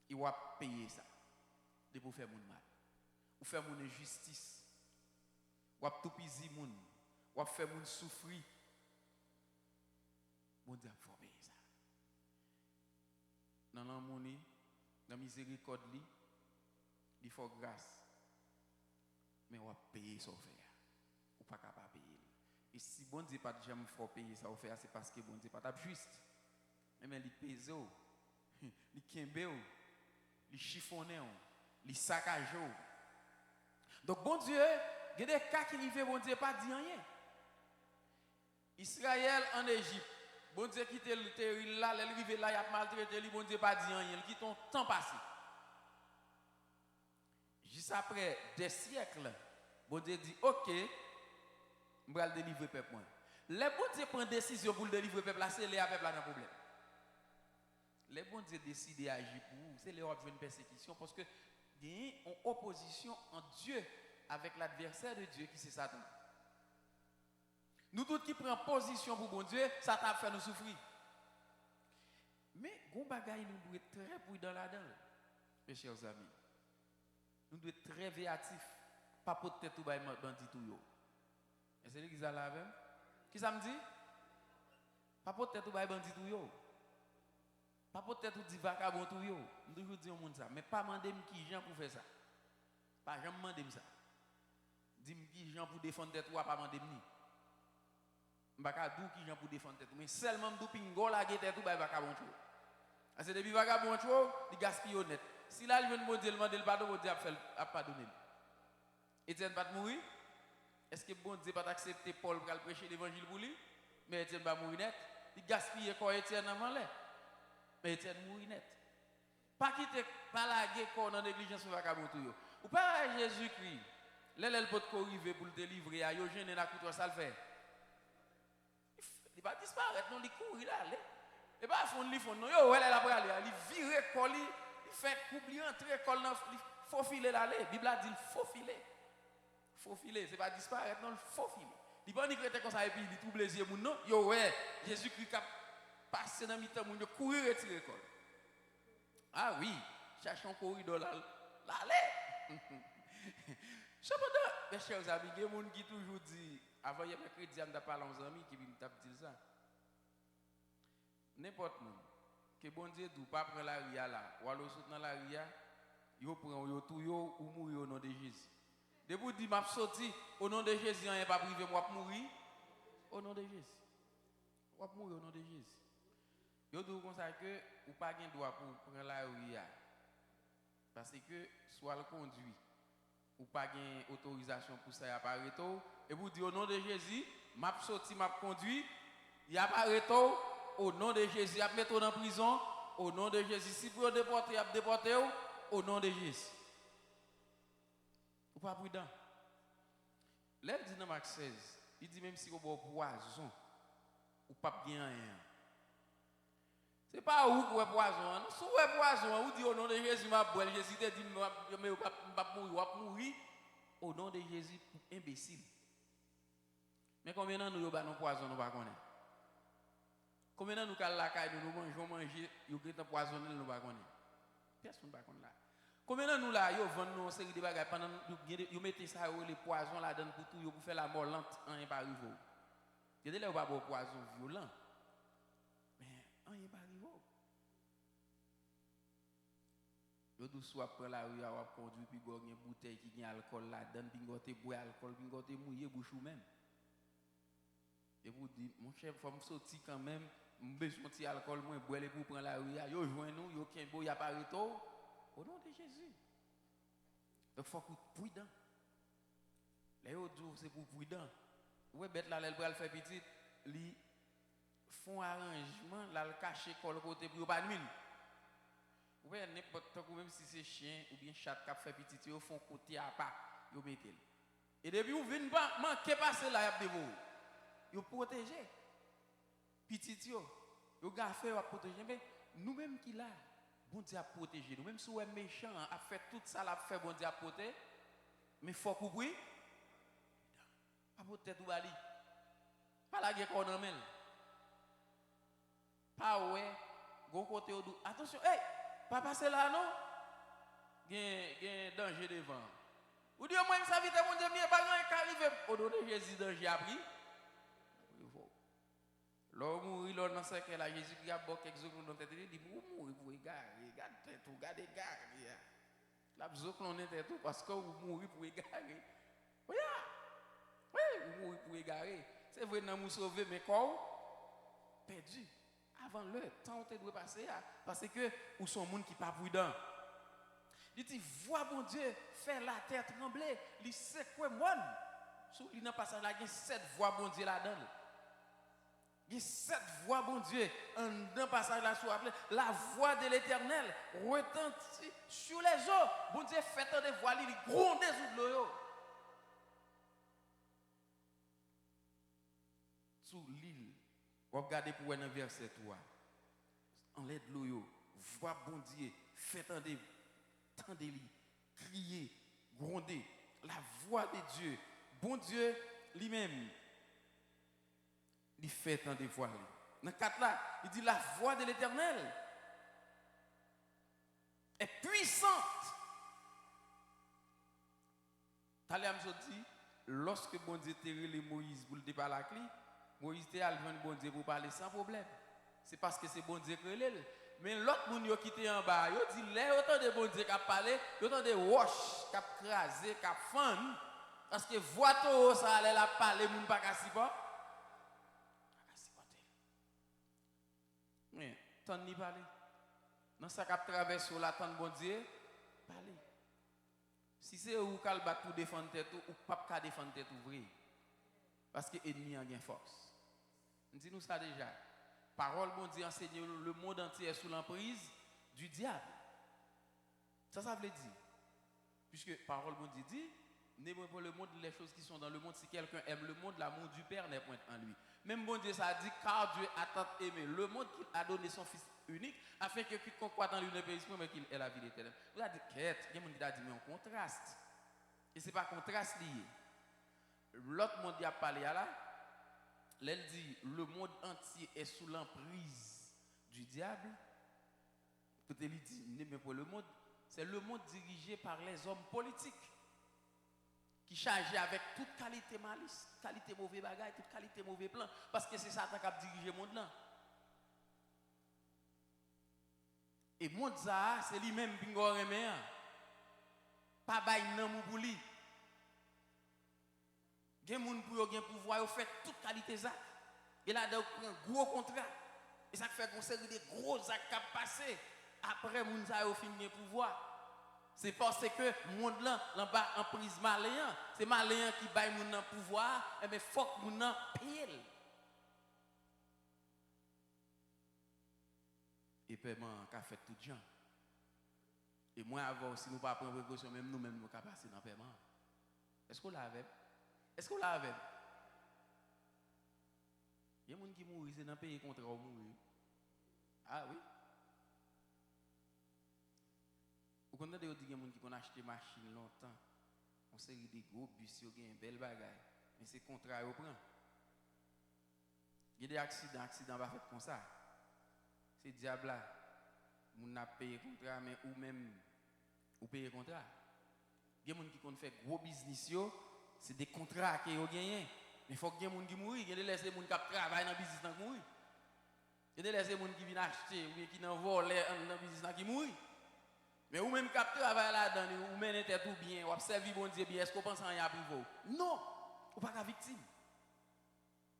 [SPEAKER 6] il va payer ça. De pour faire mon mal. Ou faire mon injustice. Ou tout piser mon. Ou faire mon souffrir. Bon Dieu, il faut payer ça. Dans l'amour, dans la miséricorde, il faut grâce. Mais on va payer ça. Ou pas capable de payer. Et si bon Dieu pas jamais faut payer ça, c'est parce que bon Dieu pas juste. Mais il pèse, il kembe, il chiffonne, il saccage. Donc bon Dieu, il y a des cas qui arrivent, bon Dieu pas dit rien. Israël en Égypte, bon Dieu quitte le territoire là, il arrive là, il a maltraité, bon Dieu pas dit rien, il quitte un temps passé. Juste après des siècles, bon Dieu dit OK, je vais délivrer le peuple. Les bon Dieu prend décision pour le délivrer le peuple, là c'est les peuple là dans problème. Les bon Dieu décident d'agir pour vous, c'est les autres une persécution parce que il y a une opposition en Dieu avec l'adversaire de Dieu qui c'est Satan. Nous tous qui prenons position pour bon Dieu, Satan fait nous souffrir. Mais gon bagaille nous doit être très prudent là-dedans, mes chers amis. Nous devons être très véatifs, pas pour tête ou bandit tout yo. Et c'est lui qui ça là même. Qui ça me dit? Pas pour tête ou bandit tout yo. Pas peut-être ou dit vagabond tout yo. Je toujours dis au monde ça, mais pas demander qui gens pour faire ça. Pas jamais demander ça. Dis-moi qui gens pour défendre tête ou pas demander ni. M'pa dou qui gens pour défendre tête, mais seulement dou pingo la tête ou ba vagabond tout. Parce que depuis vagabond tout, il gaspille honnête. Si là il veut me dire demander le pardon, Dieu a pardonner. Étienne pas mourir? Est-ce que bon Dieu pas accepter Paul pour prêcher l'évangile pour lui? Mais Étienne va mourir net. Il gaspille quoi Étienne avant là? Mais Étienne mourit net. Pas quitter, pas laguer corps dans négligence vagabond tout yo. Ou pas Jésus-Christ. L'elle peut arriver pour le délivrer, yo gêné la couteau ça le fait. Il va disparaître non, il courir là, et pas fond non yo elle a pour aller, il vire col, il fait couper entrer col dans il faut filer là, Bible a dit il faut filer. Faut filer, c'est pas disparaître non, il faut filer. Il pas ni créer comme ça et puis il trouble les yeux non, yo ouais, Jésus-Christ cap passer dans mi-temps moun yo courir retirer col. Ah oui, cherchons un corridor là, allez. Cependant, mes chers amis, il y a des gens qui toujours dit, avant hier mercredi, je parlé aux amis qui me dit ça. N'importe où, que bon Dieu ne pas prendre la ria là, ou alors sauter dans la ria, yo prend yo tout yo ou mourir au nom de Jésus. De vous dire m'a sorti au nom de Jésus, rien pas privé moi mourir au nom de Jésus. Ou mourir au nom de Jésus. Yo dis comme ça que ou pas gain droit pour prendre la ria. Parce que soit le conduit ou pas gain autorisation pour ça apparaître et vous dites au nom de Jésus m'a sorti m'a conduit il apparaît au nom de Jésus a mettre en prison au nom de Jésus si vous déporter a déporter au nom de Jésus ou pas prudent l'elle dit dans Marc 16 il dit même si vous boit poison ou pas bien rien c'est pas où pour poison non sous poison ou dit au nom de Jésus m'a boire Jésus te dit mais pas mourir au nom de Jésus imbécile. Mais combien de nous avons poison nous pas connaître? Combien de nous avons la caille nous mangeons manger yo gèt poisonner nous pas connaître? Personne pas connaître là. Combien de nous là yo vendre nous série de bagages pendant yo mettez ça les poisons là-dedans pour tout yo pour faire la mort lente rien pas arrivé. Il y a des là pas bon poison violent. Mais rien pas arrivé. Yo dou soit prend la rue a conduit puis go une bouteille qui gagne alcool là-dedans puis goté boire alcool puis goté mouiller bouche ou même. Et vous dit mon chef faut me sortir quand même besoin de alcool moins boire pour prendre la rue yo joint nous yo kenbo y a pas retour au nom de Jésus. Donc faut être prudent. Les autres jours c'est pour prudent. Ouais bête là elle va faire petit li font arrangement là le cacher col côté pour pas nuire. Oui, n'importe quoi, même si c'est chien ou bien chat qui fait petit, ils font côté à part, ils mettent. Et depuis vous venez pas manquer passer là, ils protégez. Petit, ils gaffé à protéger. Mais nous-mêmes qui là, bon Dieu a protégé. Nous-mêmes si vous êtes méchant, a fait tout ça, a fait bon Dieu a protéger. Mais il faut couvrir. Pas pour tête ou bali. Pas la guerre qu'on emmène. Pas ouais, go côté ou attention, hey! pas passer là non. Gen danger devant. Ou dit au moins ça vite mon Dieu, mais pas grand qui arrive au nom de Jésus danger a pris. L'homme mourir là dans ce que là Jésus qui a bon quelques secondes dans tête dit mourir pour égarer, regarde tout, regarde égarer. La besoin qu'on était tout parce que vous mourir pour égarer. Oui, vous mourir pour égarer. C'est vrai nous sauver mais corps perdu. Avant le temps où tu dois passer parce que ou sont monde qui pas prudent. Il dit vois bon Dieu faire la terre trembler, il sait quoi monde. Sous il n'a pas ça là il y a 7 voix bon Dieu là-dedans. Il y a 7 voix, bon Dieu, dans passage là sous appelé la voix de l'Éternel retentit sur les eaux. Bon Dieu fait tant de voix, il gronde sous l'eau. Sous l'île, on regarde pour un verset 3. En l'aide de l'eau, voix bon Dieu, fait tant de crier, gronder. La voix de Dieu, bon Dieu lui-même. Il fait tant de voix. Dans 4 là, il dit la voix de l'Éternel est puissante. Talem dit, lorsque bon Dieu t'a relé Moïse pour le parler avec lui, Moïse t'a allé bon Dieu pour parler sans problème. C'est parce que c'est bon Dieu qui relève. Mais l'autre monde qui quitté en bas, il dit là autant de bon Dieu qui a parlé, autant de roches qui a crasé, qui a fan parce que voix to ça allait la parler moun pas ka pas. Mais tant ni parler. Dans ça qu'a traversé la tant bon Dieu, parler. Si c'est ou kal bat pour défendre tête ou pas ka défendre tête vrai. Parce que ennemi a gain force. Dis nous ça déjà. Parole bon Dieu enseigne le monde entier est sous l'emprise du diable. Ça veut dire puisque parole bon Dieu dit n'aimez pas le monde les choses qui sont dans le monde si quelqu'un aime le monde l'amour du Père n'est point en lui. Même bon Dieu ça dit car Dieu a tant aimé le monde qu'il a donné son fils unique afin que quiconque croit en lui ne périsse point mais qu'il ait la vie éternelle. Vous avez dit quête, il y a des gens qui a dit mais on contraste. Et c'est pas contraste lié. L'autre monde qui a parlé là, elle dit le monde entier est sous l'emprise du diable. Peut-être il dit n'aimez pas le monde, c'est le monde dirigé par les hommes politiques. Qui chargé avec toute qualité malice, qualité mauvais bagaille, toute qualité mauvais plan, parce que c'est Satan qui a dirigé le monde là. Et le monde ça, c'est lui-même qui a remis. Pas bail nan pour lui. Il y a des gens qui ont pouvoir, ils fait toute qualité ça. Et là, ils ont un gros contrat. Et ça fait qu'on série de gros actes qui passent. Après, les gens ont fini le pouvoir. C'est parce que le monde là, bas en prise malin, c'est malin qui baille mon pouvoir, et mais faut que mon pile. Et paiement qu'a fait tout gens. Et moi avant si nous pas prendre précaution même nous-mêmes nous capable passer dans paiement. Est-ce qu'on l'a avec? Est-ce qu'on l'a avec? Il y a des gens qui mourent, c'est dans pays contre mourir. Ah oui. Vous connaissez des gens qui ont acheté des machines longtemps. On série des gros bus, ils ont une belle bagaille. Mais c'est contraire au prend. Il y a des accidents va faire comme ça. C'est diable là. Moun n'a payé contrat mais ou même ou payer contrat. Il y a des gens qui ont fait gros business c'est des contrats qui ont gagné. Mais il faut que des gens qui mourent, il y a des gens qui travaillent dans le business qui mourent. Il y a des gens qui viennent acheter ou qui n'en volent dans le business qui mourent. Mais ou même qui travaille là-dedans, ou même était tout bien, ou observe bon Dieu bien, est-ce qu'on pense à rien privé? Non, ou pas la victime.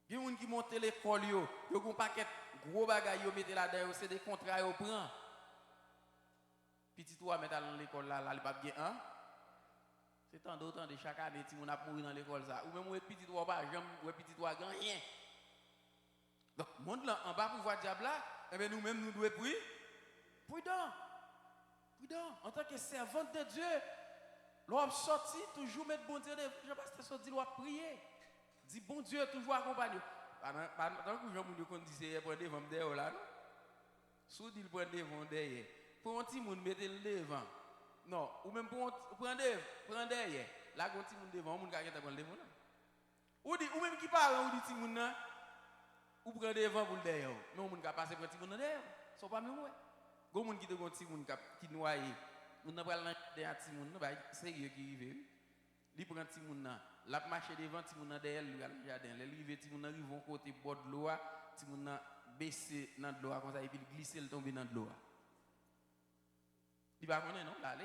[SPEAKER 6] Il y a des gens qui montent l'école, ils ont un paquet de gros bagages, ils mettent là-dedans, c'est des contrats qu'ils prennent. Petit toi mettre dans l'école là, il pas bien un. C'est tant d'autant de chaque année si on a mouru dans l'école ça. Ou même ou petit toi pas jamais ou petit toi grand rien. Donc monde là en bas pour voir diable là, et bien nous-mêmes nous devons prier. Prudent. En tant que servante de Dieu, l'on sorti toujours mettre bon Dieu devant. Je passe sorti l'on prier. Dit bon Dieu toujours accompagner. Pendant que Jean Mouniou dit c'est prendre devant derrière là. Sous dit prendre devant derrière. Pour un petit monde mettre le devant. Non, ou même pour prendre derrière. Là quand petit monde devant, monde qui a prendre devant là. Ou dit ou même qui parle ou dit petit monde là ou prendre devant pour derrière. Mais on monde qui passer pour petit monde derrière. Sont pas même ouais. Gon moun qui te gon ti moun qui noyé. Moun nan pral nan derrière ti moun nan ba sérieux qui rive. Li prend ti moun nan, la marcher devant ti moun nan derrière lui dans jardin. Le rive ti moun nan rive côté bord de l'eau, ti moun nan baisser dans l'eau comme ça et puis glisser le tomber dans l'eau. Il va connaître non là.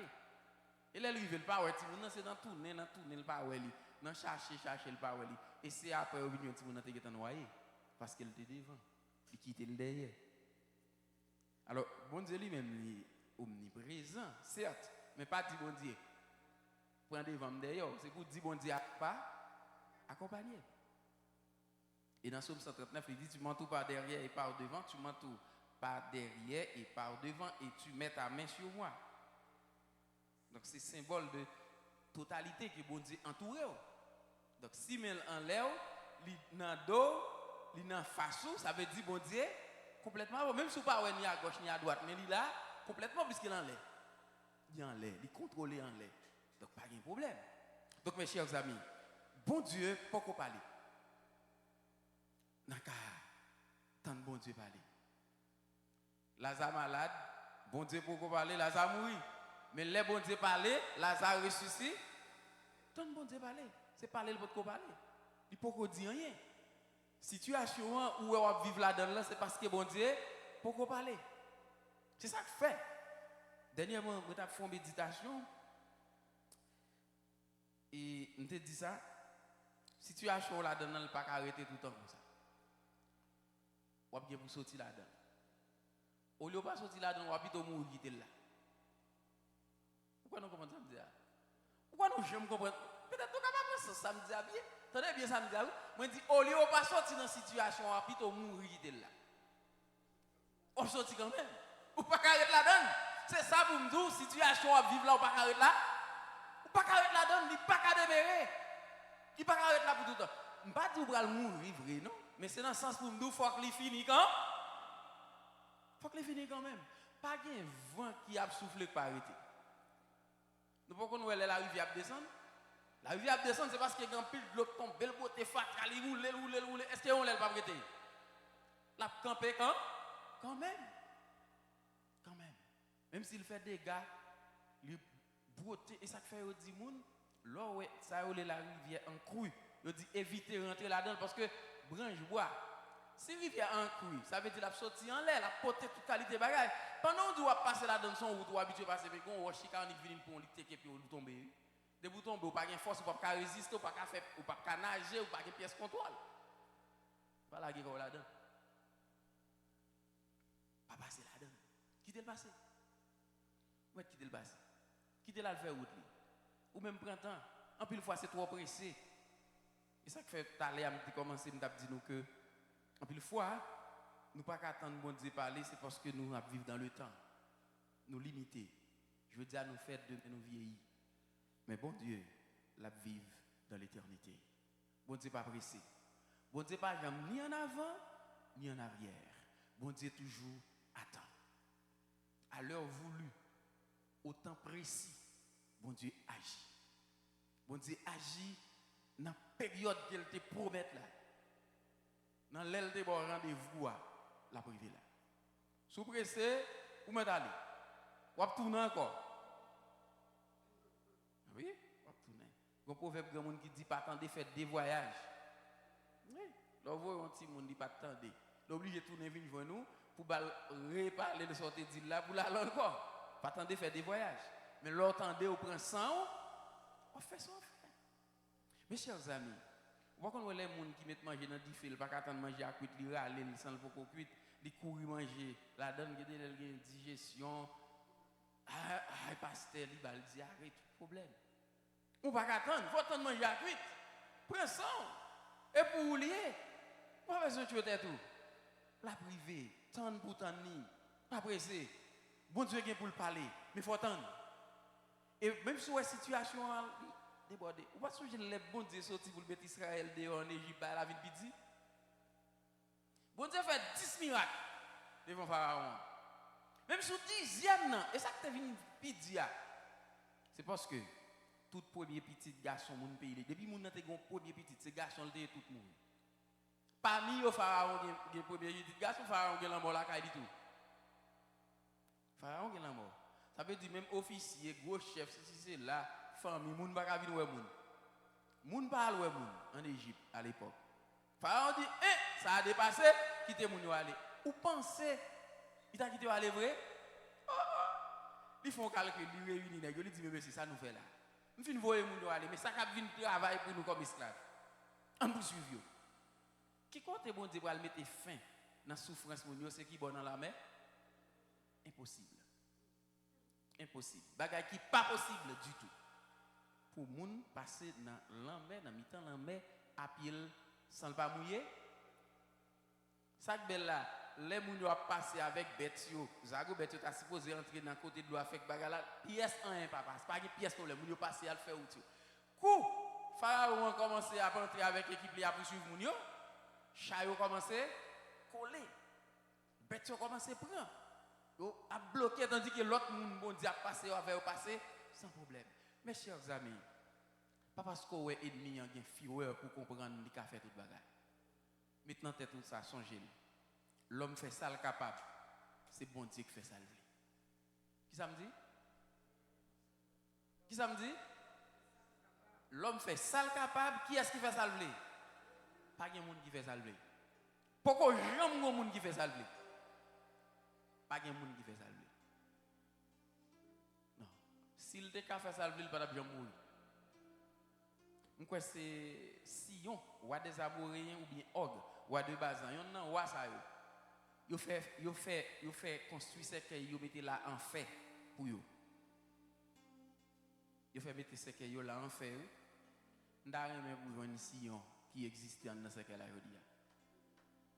[SPEAKER 6] Et là rive le pas ouais ti moun nan c'est dans tourner le pas ouais li. Nan chercher le pas ouais li. Et c'est après au venir ti moun nan te getan noyé parce qu'elle était devant. Il quitte le derrière. Alors bon Dieu lui même il omniprésent certes, mais pas dit bon Dieu. Prends devant derrière, c'est pour dire bon Dieu pas accompagner. Et dans Somme 139, il dit tu m'entoures par derrière et par devant, tu m'entoures par derrière et par devant et tu mets ta main sur moi. Donc c'est symbole de totalité que bon Dieu entouré. Donc si met en l'air, li dans dos, li dans face, ça veut dire bon Dieu complètement même si pas ni à gauche ni à droite, mais il là complètement puisqu'il en l'air. Il en l'air, il contrôle en l'air. Donc pas de problème. Donc mes chers amis, bon Dieu pas qu'on parler. Naka tant bon Dieu parler. Lazare malade, bon Dieu pour qu'on parler, Lazare mouri. Mais les bon Dieu parler, Lazare ressuscite. Tant bon Dieu parler, c'est parler le pour parler. Il peut qu'on dire rien. Situation où on va vivre là-dedans, c'est parce que bon Dieu pour qu'on parler. C'est ça que fait. Dernièrement, on a fait une méditation. Et on te dit ça, situation là-dedans, ne pas arrêter tout le temps comme ça. On va bien pour sortir là-dedans. Au lieu de pas sortir là-dedans, on va plutôt mourir quitter là. Pourquoi nous comprenons ça me dire? Pourquoi nous jamais comprendre? Peut-être nous capable ça me dit bien. Tenez bien ça me dit. Moi dis au lieu de pas sortir dans situation, on va plutôt mourir quitter là. On sortit quand même. Ou pas arrêter là-dedans. C'est ça pour me dire situation à vivre là ou pas arrêter là. Ou pas arrêter là-dedans, il pas qu'à démérer. Il pas arrêter là pour tout le temps. Je ne pas dire pour mourir vrai non, mais c'est dans le sens pour me dire faut que les finisse quand. Faut que les finisse quand même. Pas un vent qui a soufflé pour arrêter. Nous pouvons nous la rivière descendre. La rivière descendre c'est parce qu'il y a un pile de l'eau tombe, belle beauté fatra, il roule. Est-ce qu'on l'a pas arrêté? La camper quand? Quand même. Quand même. Même s'il fait des dégâts, il beauté et ça fait au dit moun, là ouais, ça roule la rivière en crue. Il dit éviter rentrer là-dedans parce que branche bois. Si rivière en crue, ça veut dire la sortie en l'air, la porter toute qualité de bagage. Pendant que vous passer là-dedans son route, vous habitué passer mais on chika on vient pour on et puis on tomber. De vous tomber, ou pas de force, ou pas de résister, ou pas de faire, ou pas de nager, ou pas de pièce contrôle. Pas la guerre là-dedans. Pas passer là-dedans. Quittez le passé. Où est-ce quitter le passé? Quittez là le faire route. Ou même printemps. En plus, fois, c'est trop pressé. Et ça qui fait tout à l'heure, je commencé à dire nous que, en plus, fois, nous ne pouvons pas attendre bon Dieu parler, c'est parce que nous vivons dans le temps. Nous limiter. Je veux dire, nous faire de nous vieillir. Mais bon Dieu, la vive dans l'éternité. Bon Dieu pas pressé. Bon Dieu pas jamais ni en avant, ni en arrière. Bon Dieu toujours attend. À l'heure voulue, au temps précis, bon Dieu agit. Bon Dieu agit dans la période qu'elle te promet là. Dans l'aile de bon rendez-vous, la privée là. Sous pressé, où m'est allé? Ou à tourner encore? Oui, on va tourner. Il y a un proverbe grand monde qui dit pas attendre faire des voyages. Oui, là vous voyez un petit monde dit pas attendre. L'obligé de tourner venir vers nous pour reparler de sortir d'île là pour l'aller encore. Pas attendre faire des voyages. Mais l'entendez au prend 100, on fait ça. Mes chers amis, vous voyez les gens qui mettent manger dans du fil, pas attendre manger à cuite, ils râlent sans le pour cuite, ils courent manger, la donne qui a une digestion, pasteur, il va dire arrête tout problème. On va pas attendre, il faut attendre manger à cuite. Prends ça. Et pour oublier, pas besoin de tuer tout. La privée, tant pour tant ni, pas pressé. Bon Dieu vient pour le parler, mais il faut attendre. Et même si la situation débordée, ou pas que les bon Dieu sorti pour le mettre Israël dehors en Égypte à la ville Pidi. Bon Dieu fait 10 miracles devant Pharaon. Même sur 10e, et ça que tu viens Pidi, c'est parce que tout premier petit garçon mon pays depuis mon nan te gon premier petit ce garçon le tout le monde parmi au pharaon gen premier petit garçon pharaon gen la mort la caille tout Pharaon qui est mort. Ça veut dire même officier, gros chef, si c'est là, famille, moun pas venir ouais moun. Moun pas ouais moun en Égypte à l'époque. Pharaon dit ça a dépassé, quittez moun yo aller. Ou pensez il t'a quitté aller vrai? Ils font calcul, ils réunissent nèg, ils disent mais c'est ça nous fait là. Nous fin voyer moun yo aller mais ça cap vinn travail pour nous comme esclaves. On poursuivre yo. Qui compte bon Dieu pour mettre fin dans souffrance moun yo, c'est qui bon dans la mer? Impossible. Impossible. Bagay qui pas possible du tout. Pour moun passer dans l'enmer, dans mi-temps l'enmer à pied sans pas mouiller. Ça que belle là, les moun yo a passé avec bête yo. Zago bête yo t'a supposé entrer dans côté de l'eau avec bagay là, pièce en un papa, c'est pas une pièce problème, moun yo passé à le faire ou tout. Coup, Pharaon a commencé à entrer avec l'équipe li a poursuivre moun yo. Chat yo commencé coller. Bête yo commencé prendre. Yo a bloqué tandis que l'autre monde bon Dieu a passé avec passer sans problème. Mes chers amis, pas parce qu'on est ennemi en gain fureur pour comprendre li ka fait toute bagaille. Maintenant tête tout ça songez. L'homme fait ça le capable. C'est bon Dieu qui fait ça le. Qui ça me dit? Qui ça me dit? L'homme fait ça le capable, qui est-ce qui fait ça le? Pas de monde qui fait ça le. Pourquoi jamais de monde qui fait ça le? Pas de monde qui fait ça. Non. S'il était qu'à faire ça, il ne pas bien mourir. Donc c'est Sion, roi des Amoréens ou bien Og, roi de Bazan. Yon nan roi ça yo. Yo fait construire cercueil, yo mettez là en fait pour yo. Yo fait mettre cercueil yo là en fait. Ndare même pour joindre Sion qui existait dans cercueil là yo dia.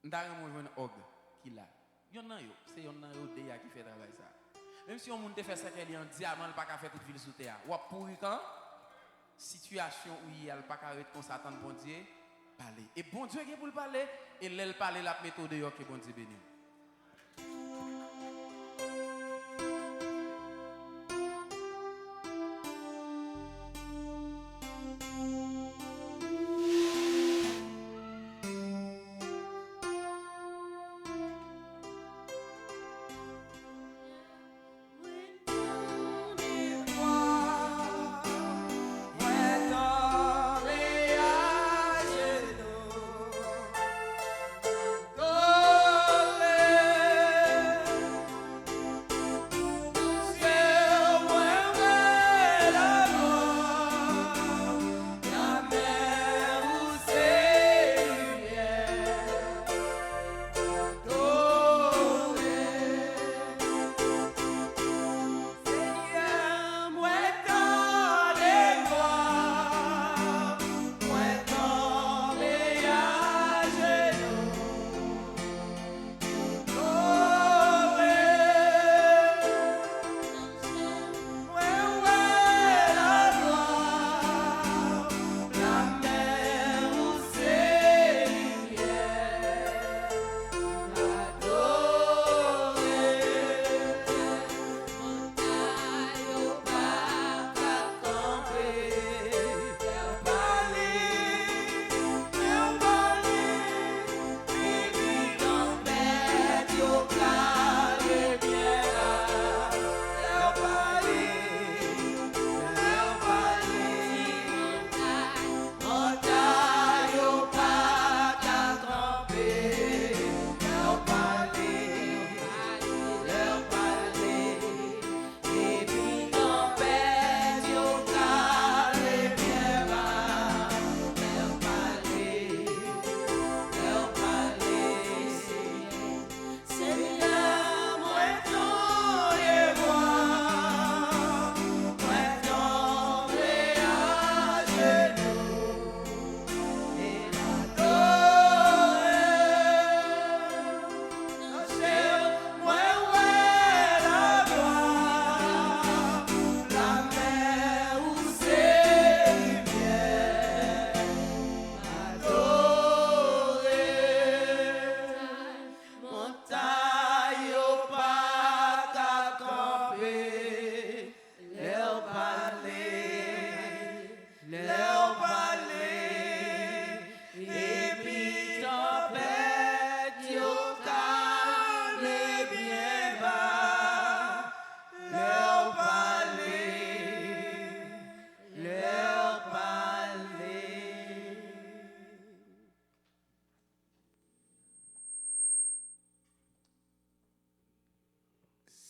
[SPEAKER 6] Ndare même joindre Og qui là. Yon nan yo, c'est yon nan yo déjà qui fait travail ça. Même si on monde te fait ça qu'elle en diamant, il pas qu'à faire toute ville sous terre. Ou pourri quand situation où il y a pas qu'à être comme ça attendre bon Dieu parler. Et bon Dieu qui pour le parler et l'elle parler la méthode yo que bon Dieu béni.
[SPEAKER 3] Ole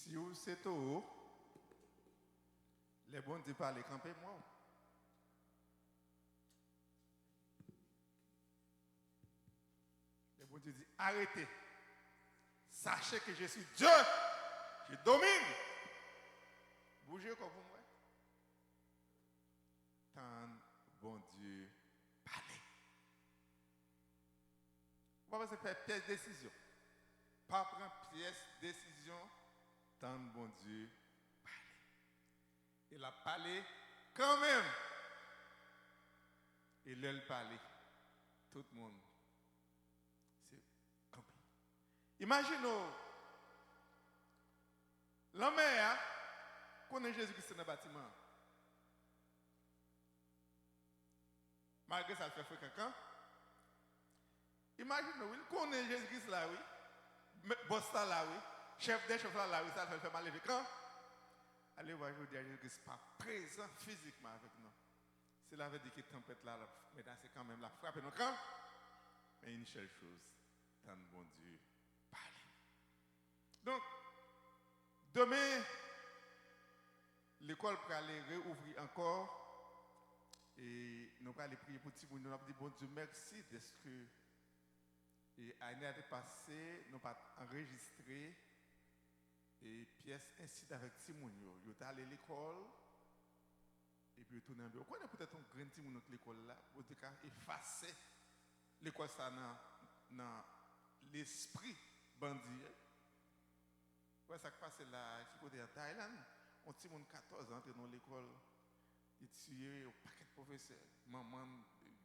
[SPEAKER 7] Si vous c'est tout, les bons Dieu parlent, campez moi. Les bons Dieu disent arrêtez. Sachez que je suis Dieu. Je domine. Bougez comme vous moi. Tant bon Dieu parler. Vous ne pouvez pas faire pièce de décision. Pas prendre pièce de décision. Tant bon Dieu parler. Il a parlé quand même. Et l'elle parler. Tout le monde. C'est campé. Imaginez. L'homme est connaît Jésus-Christ dans le bâtiment. Malgré ça, il fait fréquent. Imaginez, il connaît Jésus-Christ là, oui. Boss là, oui. Chef des chefs là, oui. Ça fait mal avec quand. Allez voir, je dis à Jésus-Christ, pas présent physiquement avec nous. C'est la veut dire que la tempête là, mais c'est quand même la frappe nos camps. Mais une seule chose, tant bon Dieu parle. Donc, demain, l'école pour aller réouvrir encore. Et nous allons prier pour tout le monde. Nous allons dire, bon Dieu, merci de ce que l'année passée, nous avons enregistré et pièces ainsi avec Timoun. Ils sont allés à l'école et puis ils tournent en bureau. Vous connaissez peut-être un grand Timoun de l'école là, pour effacer l'école ça dans l'esprit bandit. Ouais, ça qui passe là, qui côté en Thaïlande, on Timoun 14 ans entre dans l'école. Il tué au paquet de professeurs. Maman,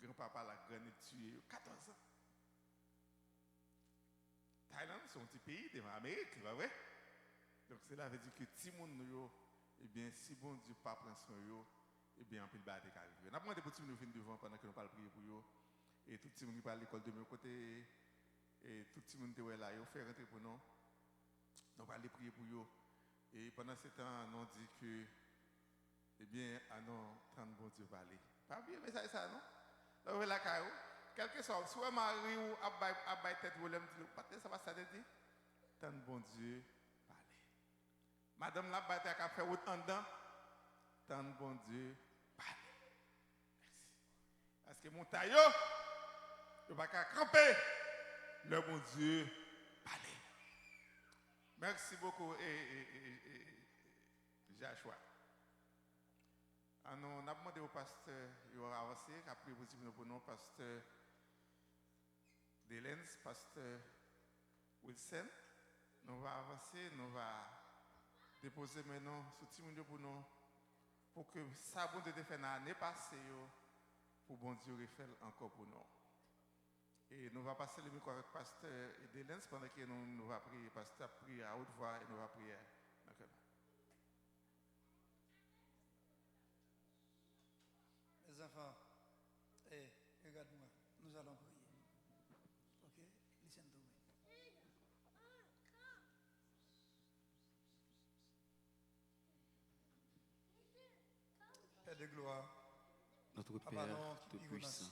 [SPEAKER 7] grand-papa, la grande, il tué 14 ans. Thaïlande, c'est un petit pays de l'Amérique, c'est pas vrai? Donc, cela veut dire que si mon nous, eh bien, si bon Dieu pas prend soin de eux, eh bien, on peut le battre avec eux. On a demandé pour tout le monde venir devant pendant que nous parlons prier pour eux. Et tout le monde qui parle à l'école de mon côté, et tout le monde qui est là, ils fait rentrer pour nous. Nous allons prier pour eux. Et pendant ce temps, on dit que eh bien, à non, tant bon Dieu parler. Pas bien, mais ça, non? Donc, la caillou, quelque chose, soit mari ou abaye tête, vous l'aimez, ça va ça dire? Tant bon Dieu parler. Madame la bataille a fait route en dedans, tant bon Dieu parler. Merci. Parce que mon taillot, je ne vais pas camper, le bon Dieu parler. Merci beaucoup, et Joshua. On a demandé au pasteur, il aura avancé, après possible pour nous, pasteur Delens, pasteur Wilson. Nous va avancer, nous va déposer maintenant ce petit monde pour nous, pour que ça, bon Dieu, fait l'année passée, pour bon Dieu refaire encore pour nous. Et nous va passer le micro avec pasteur Delens pendant que nous va prier, pasteur prie à haute voix et nous va prier. D'accord.
[SPEAKER 8] Les enfants, regarde-moi, nous allons prier. Ok? Listen to me. Père de gloire,
[SPEAKER 9] notre Père Tout-Puissant,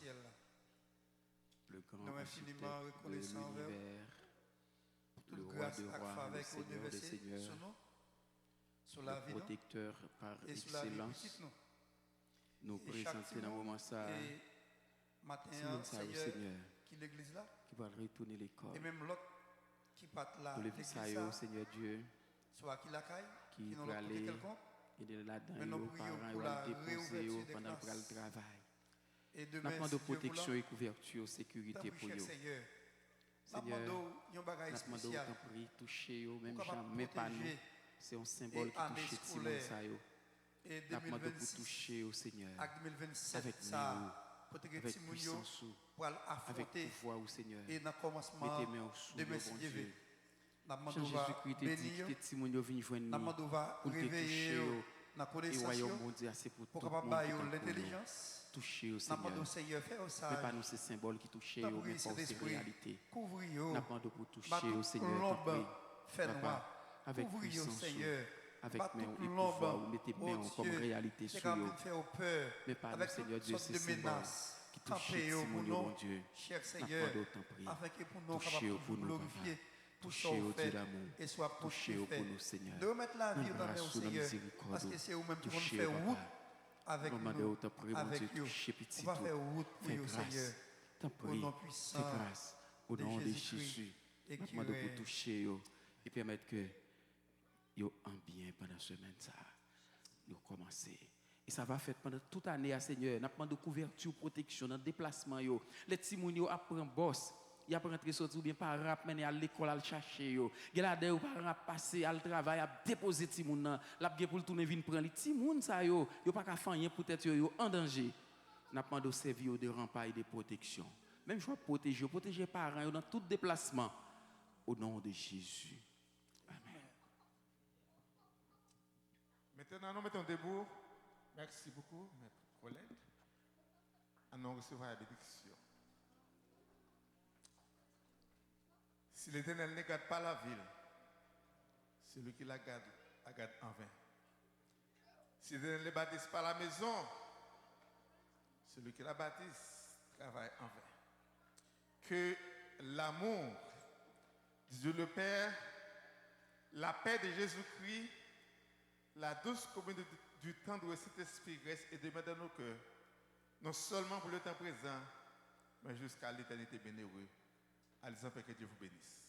[SPEAKER 9] le grand architecte de l'univers, le roi de rois, le Seigneur des seigneurs, le protecteur par excellence, nous présenter dans le moment ça, Seigneur,
[SPEAKER 8] qui l'église là,
[SPEAKER 9] qui va retourner l'école.
[SPEAKER 8] Et même l'autre qui part là,
[SPEAKER 9] nous l'église là, Seigneur Dieu,
[SPEAKER 8] soit qui l'accueille,
[SPEAKER 9] qui va aller aider là-dedans, les parents vont déposer pendant le travail. Nous demandons de protection et couverture, sécurité pour eux. Seigneur, nous demandons de toucher eux, même jamais pas nous. C'est un symbole qui touche Simon Sayo. Nous demandons pour toucher au Seigneur, avec nous, avec puissance, avec pouvoir au Seigneur. Mettez main au sous, bon Dieu. Jean-Jésus-Christ te dit que Simon vient joindre nous pour te toucher et royaume bon Dieu, c'est pour tout le monde l'intelligence. Toucher au Seigneur. Mais pas nous ces symboles qui touchent, mais pas ces réalités. Nous demandons pour toucher au Seigneur. Papa, avec puissance, avec main et pouvoir, mettez main comme réalité sur nous. Mais pas nous, Seigneur Dieu, ces symboles qui touchent Simon, bon Dieu. Nous demandons autant prier. Touchez pour nous, Papa.
[SPEAKER 8] tout ça au fait et soit
[SPEAKER 9] touché pour nous, Seigneur.
[SPEAKER 8] De remettre la vie dans le Seigneur, parce que c'est vous-même qui vont faire route avec nous, avec eux. On va faire route pour vous, Seigneur, au nom puissant
[SPEAKER 9] au nom de
[SPEAKER 8] Jésus-Christ.
[SPEAKER 9] Et qui pour toucher et permettre que yo en bien pendant semaine ça. Nous commencer. Et ça va faire pendant toute année, Seigneur. Nous avons de couverture, protection, dans le déplacement. Les petits gens apprennent boss. Ils apprennent à sortir bien par rap, mener à l'école, à chercher. Ils ont parents passer à travail, à déposer les petits gens. Là, bien pour tourner, venir prendre les petits gens. Ils n'ont pas qu'à faire rien, peut-être en danger. Nous avons de servir de rempart et de protection. Même je vais protéger les parents dans tout déplacement. Au nom de Jésus. Amen.
[SPEAKER 7] Maintenant, nous mettons debout. Merci beaucoup, maître Colette. Nous recevons la bénédiction. Si l'Éternel ne garde pas la ville, celui qui la garde en vain. Si l'Éternel ne bâtisse pas la maison, celui qui la bâtisse travaille en vain. Que l'amour de Dieu le Père, la paix de Jésus-Christ, la douce communion du temps de Saint-Esprit reste et demeure dans nos cœurs, non seulement pour le temps présent, mais jusqu'à l'éternité bienheureux. Allez-y, que Dieu vous bénisse.